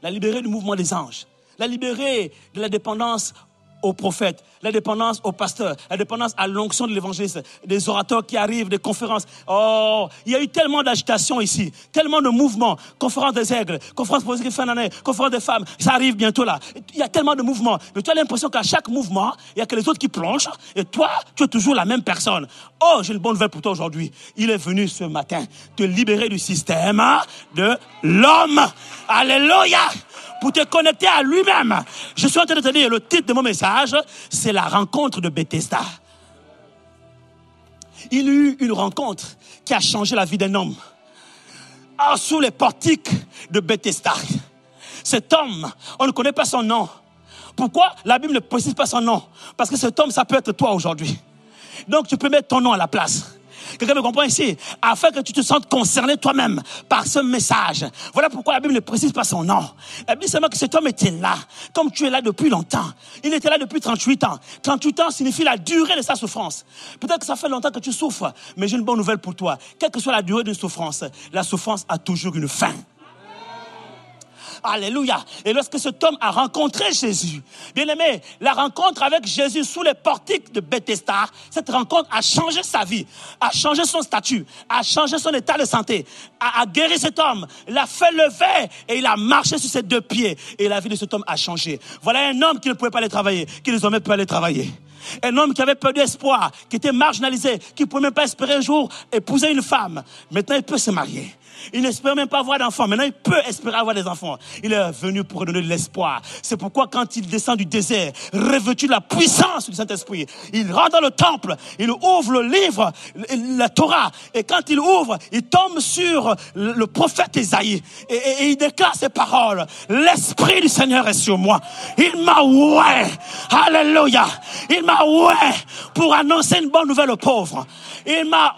l'a libéré du mouvement des anges, l'a libéré de la dépendance aux prophètes, la dépendance aux pasteurs, la dépendance à l'onction de l'évangéliste, des orateurs qui arrivent, des conférences. Oh, il y a eu tellement d'agitation ici, tellement de mouvements, conférence des aigles, conférence politique fin d'année, conférence des femmes, ça arrive bientôt là. Il y a tellement de mouvements, mais tu as l'impression qu'à chaque mouvement, il y a que les autres qui plongent, et toi, tu es toujours la même personne. Oh, j'ai une bonne nouvelle pour toi aujourd'hui. Il est venu ce matin te libérer du système de l'homme. Alléluia! Pour te connecter à lui-même. Je suis en train de te dire, le titre de mon message, c'est la rencontre de Bethesda. Il y a eu une rencontre qui a changé la vie d'un homme. Sous les portiques de Bethesda. Cet homme, on ne connaît pas son nom. Pourquoi la Bible ne précise pas son nom? Parce que cet homme, ça peut être toi aujourd'hui. Donc tu peux mettre ton nom à la place. Quelqu'un me comprend ici? Afin que tu te sentes concerné toi-même par ce message. Voilà pourquoi la Bible ne précise pas son nom. La Bible dit seulement que cet homme était là, comme tu es là depuis longtemps. Il était là depuis 38 ans. 38 ans signifie la durée de sa souffrance. Peut-être que ça fait longtemps que tu souffres, mais j'ai une bonne nouvelle pour toi. Quelle que soit la durée d'une souffrance, la souffrance a toujours une fin. Alléluia. Et lorsque cet homme a rencontré Jésus, bien aimé, la rencontre avec Jésus sous les portiques de Bethesda, cette rencontre a changé sa vie, a changé son statut, a changé son état de santé, a guéri cet homme, l'a fait lever et il a marché sur ses 2 pieds. Et la vie de cet homme a changé. Voilà un homme qui ne pouvait pas aller travailler, qui désormais peut aller travailler. Un homme qui avait perdu espoir, qui était marginalisé, qui ne pouvait même pas espérer un jour épouser une femme. Maintenant, il peut se marier. Il n'espère même pas avoir d'enfants. Maintenant, il peut espérer avoir des enfants. Il est venu pour donner de l'espoir. C'est pourquoi quand il descend du désert, revêtu de la puissance du Saint-Esprit, il rentre dans le temple, il ouvre le livre, la Torah. Et quand il ouvre, il tombe sur le prophète Ésaïe. Et il déclare ces paroles. L'Esprit du Seigneur est sur moi. Il m'a oué. Alléluia. Il m'a oué pour annoncer une bonne nouvelle aux pauvres. Il m'a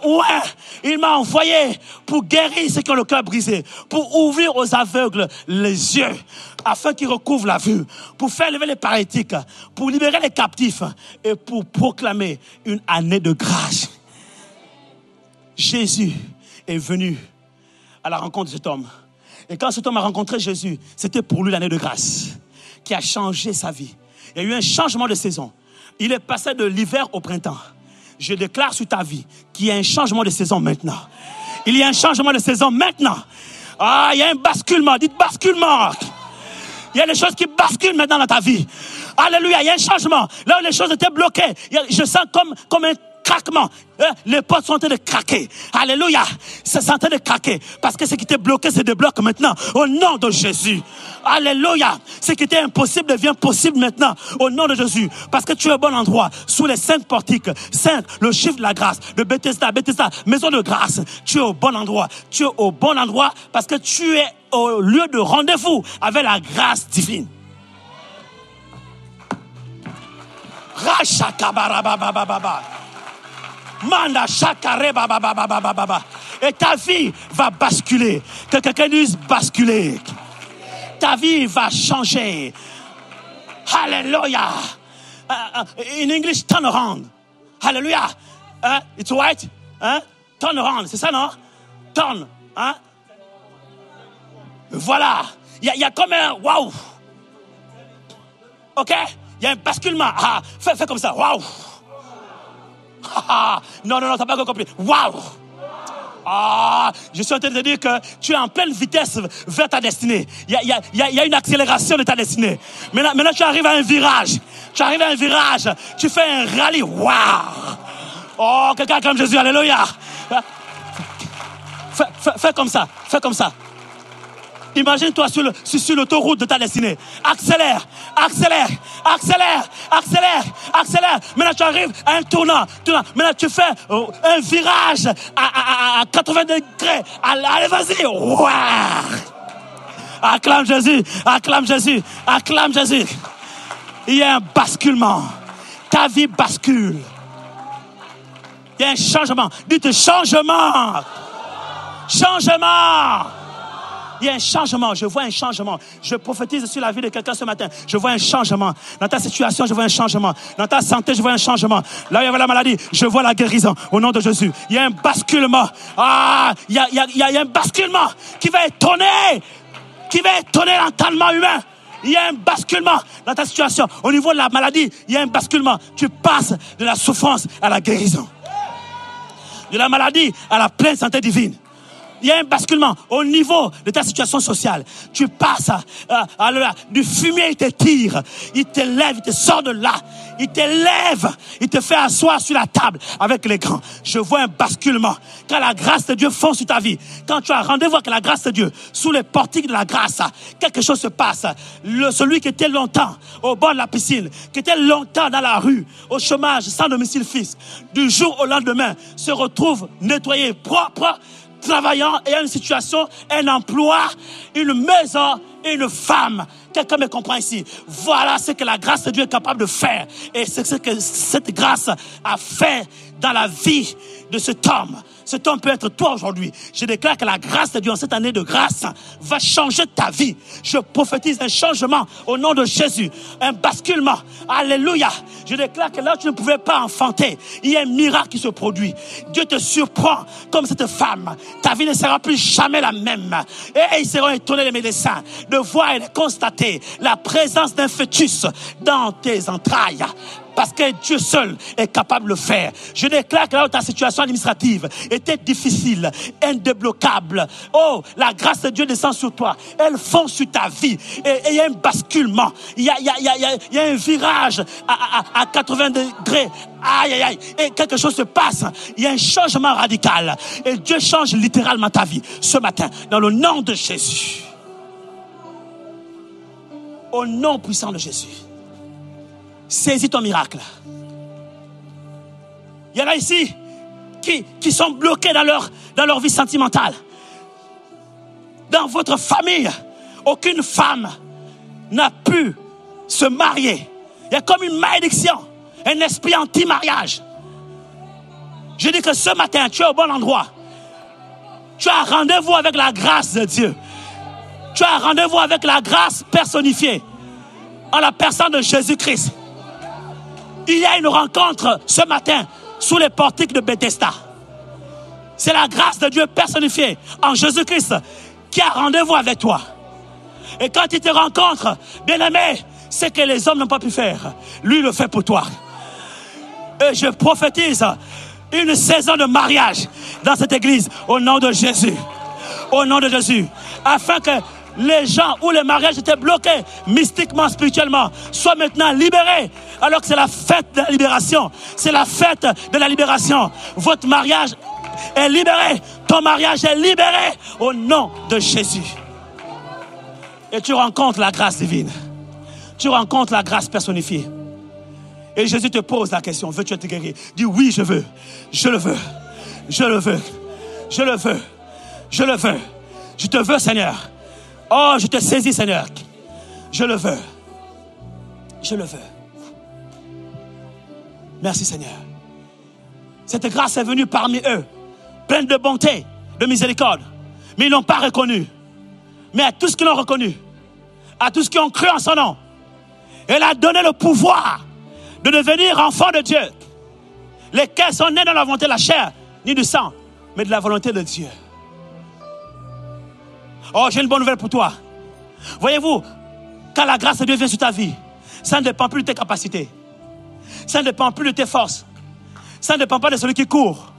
envoyé pour guérir ceux qui ont le cœur brisé, pour ouvrir aux aveugles les yeux, afin qu'ils recouvrent la vue, pour faire lever les paralytiques, pour libérer les captifs et pour proclamer une année de grâce. Jésus est venu à la rencontre de cet homme. Et quand cet homme a rencontré Jésus, c'était pour lui l'année de grâce qui a changé sa vie. Il y a eu un changement de saison. Il est passé de l'hiver au printemps. Je déclare sur ta vie qu'il y a un changement de saison maintenant. Il y a un changement de saison maintenant. Il y a un basculement. Dites basculement. Il y a des choses qui basculent maintenant dans ta vie. Alléluia, il y a un changement. Là où les choses étaient bloquées, je sens comme un craquement. Les portes sont en train de craquer. Alléluia. C'est en train de craquer. Parce que ce qui était bloqué se débloque maintenant. Au nom de Jésus. Alléluia. Ce qui était impossible devient possible maintenant. Au nom de Jésus. Parce que tu es au bon endroit. Sous les 5 portiques. 5, le chiffre de la grâce. De Bethesda, maison de grâce. Tu es au bon endroit. Tu es au bon endroit parce que tu es au lieu de rendez-vous avec la grâce divine. Rachakabarababababa. Manda shakare baba baba baba baba. Et ta vie va basculer. Que quelqu'un dise basculer. Ta vie va changer. Hallelujah. In English, turn around. Hallelujah. It's right. Turn around. C'est ça, non? Turn. Voilà. Il y a comme un waouh. OK? Il y a un basculement. Fais comme ça. Waouh. Non, t'as pas compris. Waouh! Je suis en train de te dire que tu es en pleine vitesse vers ta destinée. Il y a une accélération de ta destinée. Maintenant, tu arrives à un virage. Tu fais un rallye. Waouh! Quelqu'un acclame Jésus. Alléluia! Fais comme ça. Imagine-toi sur l'autoroute de ta destinée. Accélère. Maintenant, tu arrives à un tournant. Maintenant, tu fais un virage à 80 degrés. Allez, vas-y. Wow. Acclame Jésus. Acclame Jésus. Acclame Jésus. Il y a un basculement. Ta vie bascule. Il y a un changement. Dites changement. Changement. Il y a un changement. Je vois un changement. Je prophétise sur la vie de quelqu'un ce matin. Je vois un changement. Dans ta situation, je vois un changement. Dans ta santé, je vois un changement. Là où il y avait la maladie, je vois la guérison. Au nom de Jésus. Il y a un basculement. Il y a un basculement qui va étonner. Qui va étonner l'entendement humain. Il y a un basculement dans ta situation. Au niveau de la maladie, il y a un basculement. Tu passes de la souffrance à la guérison. De la maladie à la pleine santé divine. Il y a un basculement au niveau de ta situation sociale. Tu passes du fumier, il te tire, il te lève, il te sort de là, il te lève, il te fait asseoir sur la table avec les grands. Je vois un basculement. Quand la grâce de Dieu fond sur ta vie, quand tu as rendez-vous avec la grâce de Dieu, sous les portiques de la grâce, quelque chose se passe. Celui qui était longtemps au bord de la piscine, qui était longtemps dans la rue, au chômage, sans domicile fixe, du jour au lendemain, se retrouve nettoyé, propre, travaillant, ayant une situation, un emploi, une maison, une femme. Quelqu'un me comprend ici. Voilà ce que la grâce de Dieu est capable de faire. Et c'est ce que cette grâce a fait dans la vie de cet homme. Cet homme peut être toi aujourd'hui. Je déclare que la grâce de Dieu en cette année de grâce va changer ta vie. Je prophétise un changement au nom de Jésus. Un basculement. Alléluia. Je déclare que là où tu ne pouvais pas enfanter, il y a un miracle qui se produit. Dieu te surprend comme cette femme. Ta vie ne sera plus jamais la même. Et ils seront étonnés les médecins de voir et de constater la présence d'un fœtus dans tes entrailles. Parce que Dieu seul est capable de le faire. Je déclare que là où ta situation administrative était difficile, indébloquable, la grâce de Dieu descend sur toi. Elle fond sur ta vie. Et il y a un basculement. Il y a un virage à 80 degrés. Aïe, aïe, aïe. Et quelque chose se passe. Il y a un changement radical. Et Dieu change littéralement ta vie ce matin. Dans le nom de Jésus. Au nom puissant de Jésus. Saisis ton miracle. Il y en a ici qui sont bloqués dans leur vie sentimentale. Dans votre famille, aucune femme n'a pu se marier. Il y a comme une malédiction, un esprit anti-mariage. Je dis que ce matin, tu es au bon endroit. Tu as rendez-vous avec la grâce de Dieu. Tu as rendez-vous avec la grâce personnifiée en la personne de Jésus-Christ. Il y a une rencontre ce matin sous les portiques de Bethesda. C'est la grâce de Dieu personnifiée en Jésus-Christ qui a rendez-vous avec toi. Et quand il te rencontre, bien-aimé, c'est que les hommes n'ont pas pu faire. Lui le fait pour toi. Et je prophétise une saison de mariage dans cette église au nom de Jésus. Au nom de Jésus. Afin que les gens où les mariages étaient bloqués mystiquement, spirituellement, soient maintenant libérés. Alors que c'est la fête de la libération. C'est la fête de la libération. Votre mariage est libéré. Ton mariage est libéré au nom de Jésus. Et tu rencontres la grâce divine. Tu rencontres la grâce personnifiée. Et Jésus te pose la question, veux-tu être guéri? Dis oui, je veux. Je le veux. Je le veux. Je le veux. Je le veux. Je te veux, Seigneur. Oh, je te saisis, Seigneur. Je le veux. Je le veux. Merci, Seigneur. Cette grâce est venue parmi eux, pleine de bonté, de miséricorde. Mais ils n'ont pas reconnu. Mais à tous qui l'ont reconnu, à tous qui ont cru en son nom, elle a donné le pouvoir de devenir enfants de Dieu. Lesquels sont nés dans la volonté de la chair, ni du sang, mais de la volonté de Dieu. Oh, j'ai une bonne nouvelle pour toi. Voyez-vous, quand la grâce de Dieu vient sur ta vie, ça ne dépend plus de tes capacités. Ça ne dépend plus de tes forces. Ça ne dépend pas de celui qui court.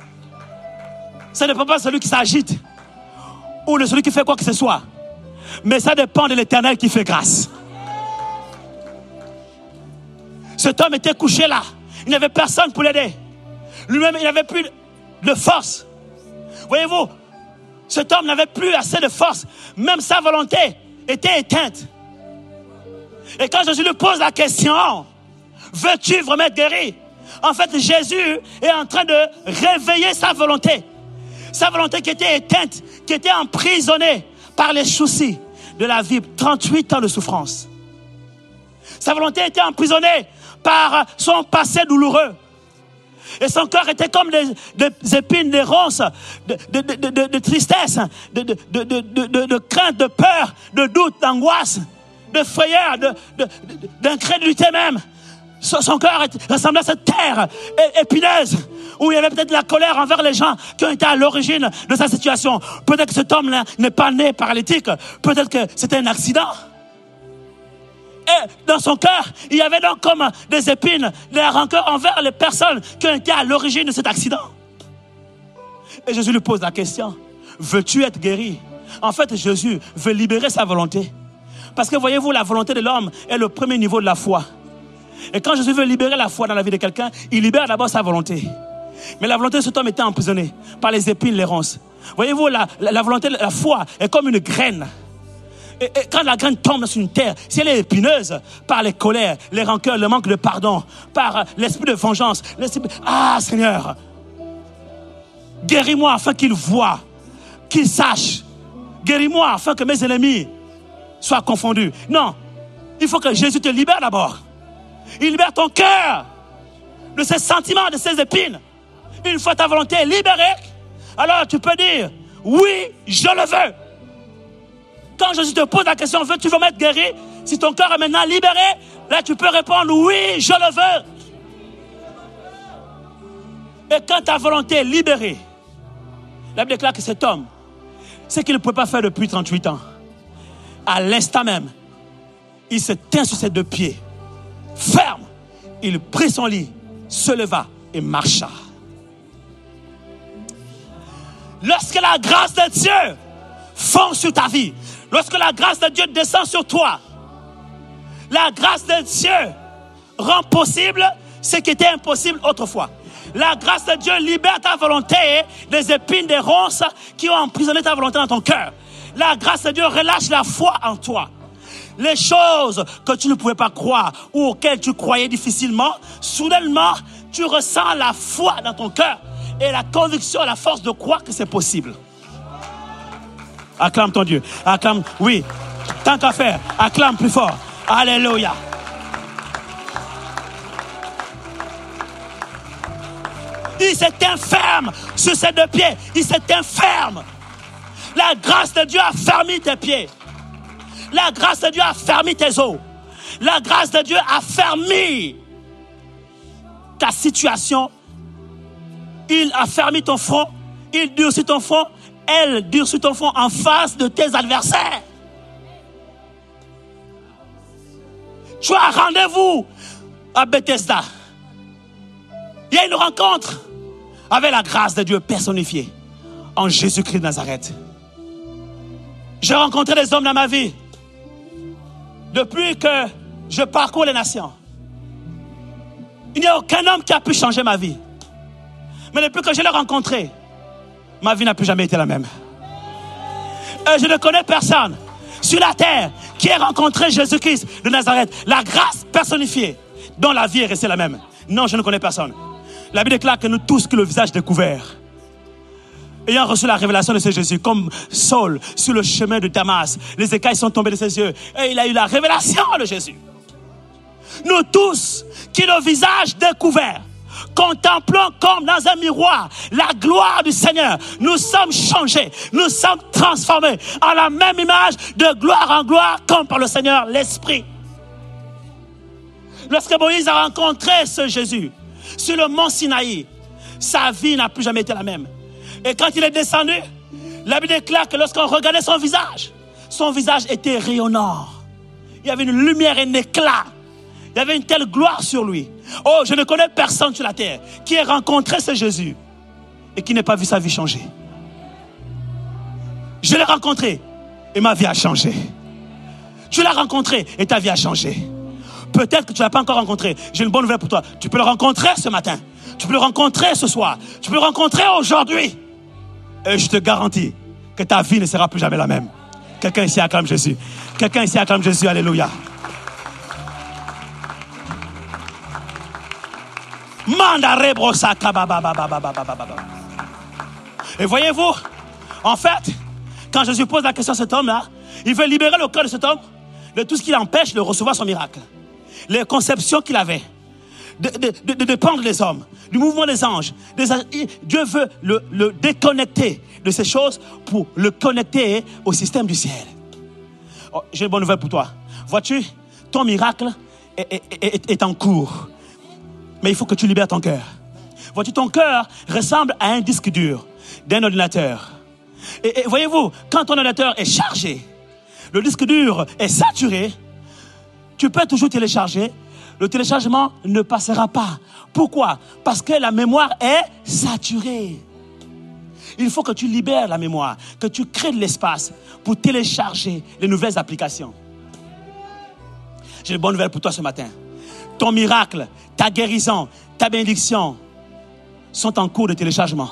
Ça ne dépend pas de celui qui s'agite. Ou de celui qui fait quoi que ce soit. Mais ça dépend de l'Éternel qui fait grâce. Cet homme était couché là. Il n'avait personne pour l'aider. Lui-même, il n'avait plus de force. Voyez-vous, cet homme n'avait plus assez de force. Même sa volonté était éteinte. Et quand Jésus lui pose la question, veux-tu vraiment être guéri? En fait, Jésus est en train de réveiller sa volonté. Sa volonté qui était éteinte, qui était emprisonnée par les soucis, de la vie, 38 ans de souffrance. Sa volonté était emprisonnée par son passé douloureux. Et son cœur était comme des épines, des ronces, de tristesse, de crainte, de peur, de doute, d'angoisse, de frayeur, d'incrédulité même. Son cœur ressemblait à cette terre épineuse où il y avait peut-être la colère envers les gens qui ont été à l'origine de sa situation. Peut-être que cet homme-là n'est pas né paralytique. Peut-être que c'était un accident. Et dans son cœur, il y avait donc comme des épines, de la rancœur envers les personnes qui ont été à l'origine de cet accident. Et Jésus lui pose la question, veux-tu être guéri? En fait, Jésus veut libérer sa volonté. Parce que voyez-vous, la volonté de l'homme est le premier niveau de la foi. Et quand Jésus veut libérer la foi dans la vie de quelqu'un, il libère d'abord sa volonté. Mais la volonté de cet homme était emprisonnée par les épines, les ronces. Voyez-vous, la volonté, la foi est comme une graine. Et quand la graine tombe sur une terre, si elle est épineuse par les colères, les rancœurs, le manque de pardon, par l'esprit de vengeance, ah Seigneur, guéris-moi afin qu'il voie, qu'il sache. Guéris-moi afin que mes ennemis soient confondus. Non, il faut que Jésus te libère d'abord. Il libère ton cœur de ces sentiments, de ces épines. Une fois ta volonté libérée, alors tu peux dire, oui, je le veux. Quand Jésus te pose la question, tu veux m'être guéri? Si ton cœur est maintenant libéré, là tu peux répondre, oui, je le veux. Et quand ta volonté est libérée, la Bible déclare que cet homme, ce qu'il ne pouvait pas faire depuis 38 ans, à l'instant même, il se tint sur ses deux pieds, ferme, il prit son lit, se leva et marcha. Lorsque la grâce de Dieu fond sur ta vie, lorsque la grâce de Dieu descend sur toi, la grâce de Dieu rend possible ce qui était impossible autrefois. La grâce de Dieu libère ta volonté des épines, des ronces qui ont emprisonné ta volonté dans ton cœur. La grâce de Dieu relâche la foi en toi. Les choses que tu ne pouvais pas croire ou auxquelles tu croyais difficilement, soudainement, tu ressens la foi dans ton cœur et la conviction, la force de croire que c'est possible. Acclame ton Dieu. Acclame, oui. Tant qu'à faire, acclame plus fort. Alléluia. Il s'est ferme sur ses deux pieds. Il s'est ferme. La grâce de Dieu a fermé tes pieds. La grâce de Dieu a fermé tes os. La grâce de Dieu a fermé ta situation. Il a fermé ton front. Il durcit ton front. Elle durcit ton front en face de tes adversaires. Tu as rendez-vous à Bethesda. Il y a une rencontre avec la grâce de Dieu personnifiée en Jésus-Christ de Nazareth. J'ai rencontré des hommes dans ma vie depuis que je parcours les nations. Il n'y a aucun homme qui a pu changer ma vie. Mais depuis que je l'ai rencontré, ma vie n'a plus jamais été la même. Et je ne connais personne sur la terre qui ait rencontré Jésus-Christ de Nazareth, la grâce personnifiée, dont la vie est restée la même. Non, je ne connais personne. La Bible déclare que nous tous que le visage découvert, ayant reçu la révélation de ce Jésus, comme Saul sur le chemin de Damas, les écailles sont tombées de ses yeux et il a eu la révélation de Jésus. Nous tous qui le visage découvert, contemplons comme dans un miroir la gloire du Seigneur, nous sommes changés, nous sommes transformés en la même image de gloire en gloire comme par le Seigneur l'Esprit. Lorsque Moïse a rencontré ce Jésus sur le mont Sinaï, sa vie n'a plus jamais été la même. Et quand il est descendu, la Bible déclare que lorsqu'on regardait son visage était rayonnant. Il y avait une lumière, un éclat. Il y avait une telle gloire sur lui. Oh, je ne connais personne sur la terre qui ait rencontré ce Jésus et qui n'ait pas vu sa vie changer. Je l'ai rencontré et ma vie a changé. Tu l'as rencontré et ta vie a changé. Peut-être que tu ne l'as pas encore rencontré. J'ai une bonne nouvelle pour toi. Tu peux le rencontrer ce matin. Tu peux le rencontrer ce soir. Tu peux le rencontrer aujourd'hui. Et je te garantis que ta vie ne sera plus jamais la même. Quelqu'un ici acclame Jésus. Quelqu'un ici acclame Jésus. Alléluia. Et voyez-vous, en fait, quand Jésus pose la question à cet homme-là, Il veut libérer le cœur de cet homme de tout ce qui l'empêche de recevoir son miracle. Les conceptions qu'il avait, de dépendre des hommes, du mouvement des anges. Dieu veut le déconnecter de ces choses pour le connecter au système du ciel. Oh, j'ai une bonne nouvelle pour toi. Vois-tu, ton miracle est en cours. Mais il faut que tu libères ton cœur. Vois-tu, ton cœur ressemble à un disque dur d'un ordinateur. Et voyez-vous, quand ton ordinateur est chargé, le disque dur est saturé, tu peux toujours télécharger. Le téléchargement ne passera pas. Pourquoi? Parce que la mémoire est saturée. Il faut que tu libères la mémoire, que tu crées de l'espace pour télécharger les nouvelles applications. J'ai une bonne nouvelle pour toi ce matin. Ton miracle, ta guérison, ta bénédiction sont en cours de téléchargement.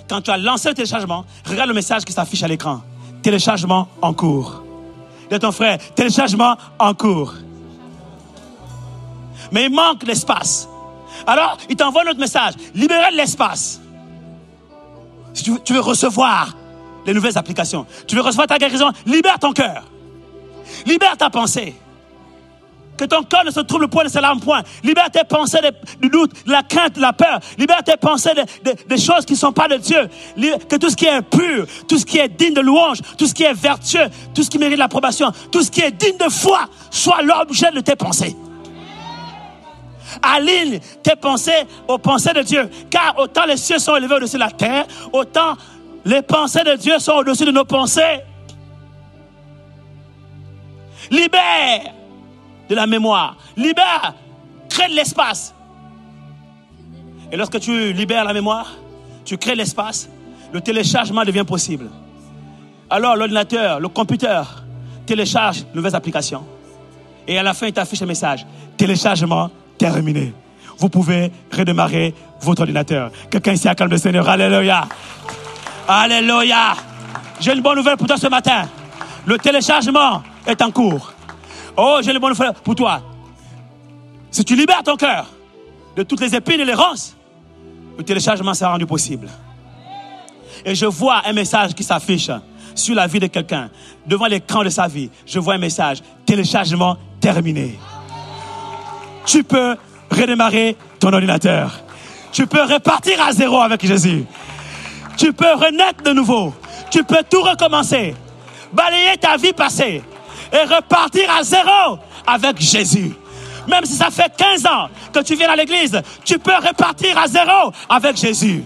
Quand tu as lancé le téléchargement, regarde le message qui s'affiche à l'écran. Téléchargement en cours. De ton frère, téléchargement en cours. Mais il manque l'espace. Alors, il t'envoie notre message. Libérez de l'espace. Si tu veux recevoir les nouvelles applications, tu veux recevoir ta guérison, libère ton cœur. Libère ta pensée. Que ton cœur ne se trouble point, ne s'alarme point. Libère tes pensées du doute, de la crainte, de la peur. Libère tes pensées des choses qui ne sont pas de Dieu. Que tout ce qui est pur, tout ce qui est digne de louange, tout ce qui est vertueux, tout ce qui mérite l'approbation, tout ce qui est digne de foi, soit l'objet de tes pensées. Aligne tes pensées aux pensées de Dieu. Car autant les cieux sont élevés au-dessus de la terre, autant les pensées de Dieu sont au-dessus de nos pensées. Libère de la mémoire. Libère, crée de l'espace. Et lorsque tu libères la mémoire, tu crées l'espace, le téléchargement devient possible. Alors l'ordinateur, le computer télécharge de nouvelles applications. Et à la fin, il t'affiche un message. Téléchargement terminé. Vous pouvez redémarrer votre ordinateur. Quelqu'un ici acclame le Seigneur. Alléluia. Alléluia. J'ai une bonne nouvelle pour toi ce matin. Le téléchargement est en cours. Oh, j'ai une bonne nouvelle pour toi. Si tu libères ton cœur de toutes les épines et les ronces, le téléchargement sera rendu possible. Et je vois un message qui s'affiche sur la vie de quelqu'un. Devant l'écran de sa vie, je vois un message. Téléchargement terminé. Tu peux redémarrer ton ordinateur. Tu peux repartir à zéro avec Jésus. Tu peux renaître de nouveau. Tu peux tout recommencer. Balayer ta vie passée et repartir à zéro avec Jésus. Même si ça fait 15 ans que tu viens à l'église, tu peux repartir à zéro avec Jésus.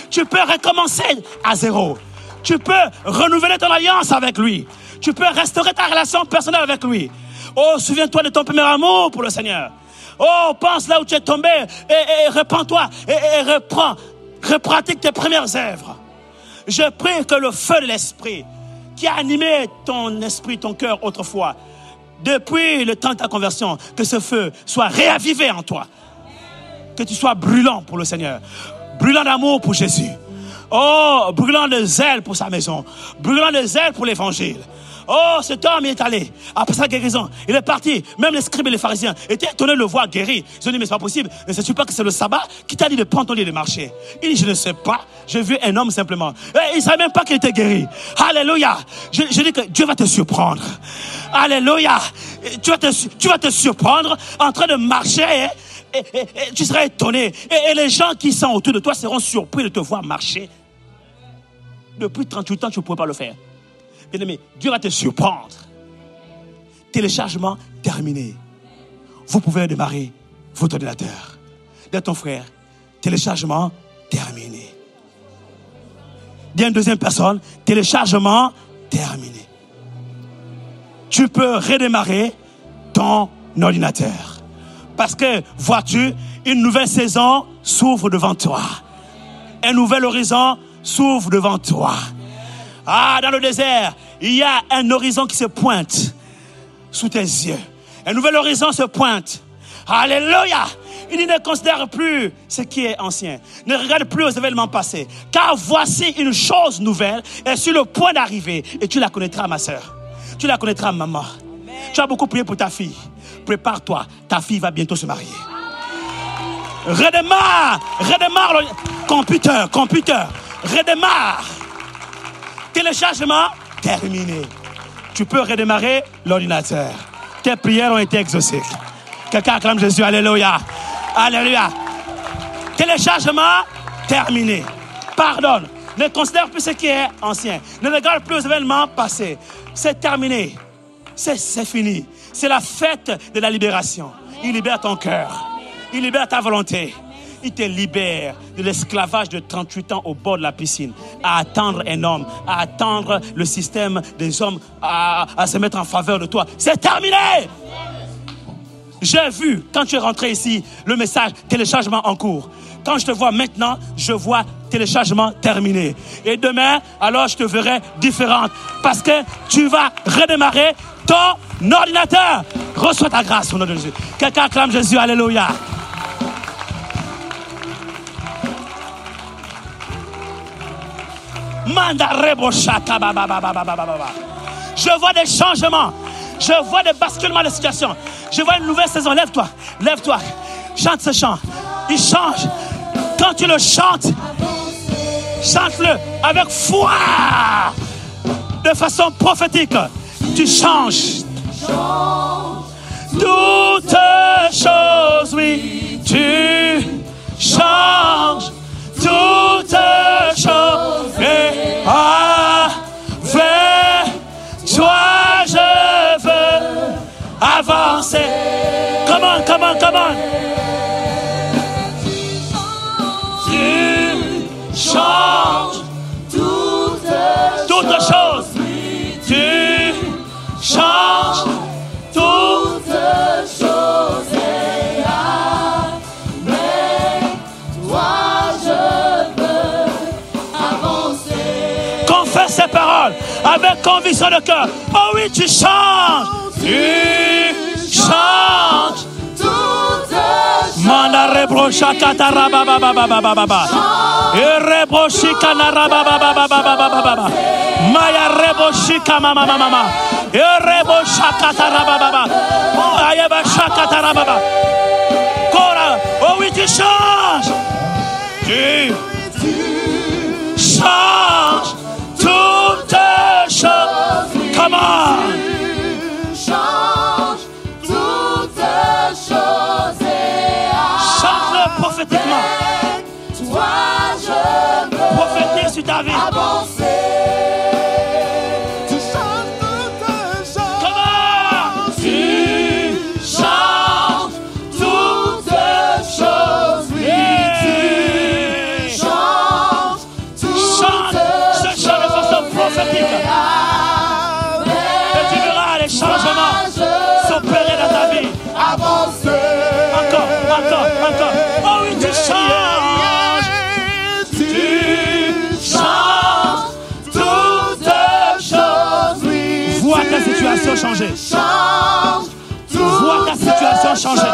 Tu peux recommencer à zéro. Tu peux renouveler ton alliance avec lui. Tu peux restaurer ta relation personnelle avec lui. Oh, souviens-toi de ton premier amour pour le Seigneur. Oh, pense là où tu es tombé et repens-toi et reprends, repratique tes premières œuvres. Je prie que le feu de l'esprit qui a animé ton esprit, ton cœur autrefois, depuis le temps de ta conversion, que ce feu soit réavivé en toi. Que tu sois brûlant pour le Seigneur, brûlant d'amour pour Jésus. Oh, brûlant de zèle pour sa maison, brûlant de zèle pour l'évangile. Oh, cet homme est allé, après sa guérison, il est parti. Même les scribes et les pharisiens étaient étonnés de le voir guéri. Ils ont dit, mais c'est pas possible. Ne sais-tu pas que c'est le sabbat qui t'a dit de prendre ton lit et de marcher? Il dit, je ne sais pas. J'ai vu un homme simplement. Et il ne savait même pas qu'il était guéri. Alléluia. Je dis que Dieu va te surprendre. Alléluia. Tu vas te surprendre en train de marcher. Et tu seras étonné. Et les gens qui sont autour de toi seront surpris de te voir marcher. Depuis 38 ans, tu ne pourrais pas le faire. Bien-aimé, Dieu va te surprendre. Téléchargement terminé. Vous pouvez démarrer votre ordinateur. Dis à ton frère, téléchargement terminé. Dis à une deuxième personne, téléchargement terminé. Tu peux redémarrer ton ordinateur. Parce que, vois-tu, une nouvelle saison s'ouvre devant toi. Un nouvel horizon s'ouvre devant toi. Ah, dans le désert, il y a un horizon qui se pointe sous tes yeux. Un nouvel horizon se pointe. Alléluia. Il ne considère plus ce qui est ancien. Ne regarde plus aux événements passés. Car voici une chose nouvelle est sur le point d'arriver. Et tu la connaîtras, ma soeur. Tu la connaîtras, maman. Amen. Tu as beaucoup prié pour ta fille. Prépare-toi. Ta fille va bientôt se marier. Redémarre. Computer. Redémarre. Téléchargement terminé. Tu peux redémarrer l'ordinateur. Tes prières ont été exaucées. Quelqu'un acclame Jésus. Alléluia. Alléluia. Téléchargement terminé. Pardonne. Ne considère plus ce qui est ancien. Ne regarde plus les événements passés. C'est terminé. C'est fini. C'est la fête de la libération. Il libère ton cœur. Il libère ta volonté. Il te libère de l'esclavage de 38 ans au bord de la piscine, à attendre un homme, à attendre le système des hommes à se mettre en faveur de toi. C'est terminé! J'ai vu, quand tu es rentré ici, le message téléchargement en cours. Quand je te vois maintenant, je vois téléchargement terminé. Et demain, alors je te verrai différente. Parce que tu vas redémarrer ton ordinateur. Reçois ta grâce au nom de Jésus. Quelqu'un acclame Jésus, alléluia. Je vois des changements. Je vois des basculements de situation. Je vois une nouvelle saison. Lève-toi. Lève-toi. Chante ce chant. Il change. Quand tu le chantes, chante-le avec foi. De façon prophétique. Tu changes. Toutes choses, oui. Tu changes. Toutes choses. Et avec toi, je veux avancer. Come on, come on, come on. Tu changes toutes choses. Tu changes toutes choses. Et avec toi, je veux avancer. Confesse ces paroles avec conviction de cœur. Oh oui, tu changes. Tu changes toutes choses. Manda rebrocha kataraba baba baba baba. Erebroshika naraba baba baba baba baba. Maya reboshika mama mama mama. Erebosha kataraba baba. Ayaba shakataraba baba. Kora, oh oui, tu changes. Tu changes toutes choses. Come on. Chante-le prophétiquement. Toi, je veux prophétise sur ta vie. Avancer. Tu changes toutes choses. Comment? Tu changes toutes choses. Oui, tu changes toutes choses. Chante ce chant de façon prophétique. Et tu verras les changements s'opérer dans ta vie. Avancer. Encore. Oh oui, tu changes. Tu changes toutes choses. Oui, vois ta situation changer. Vois ta situation changer.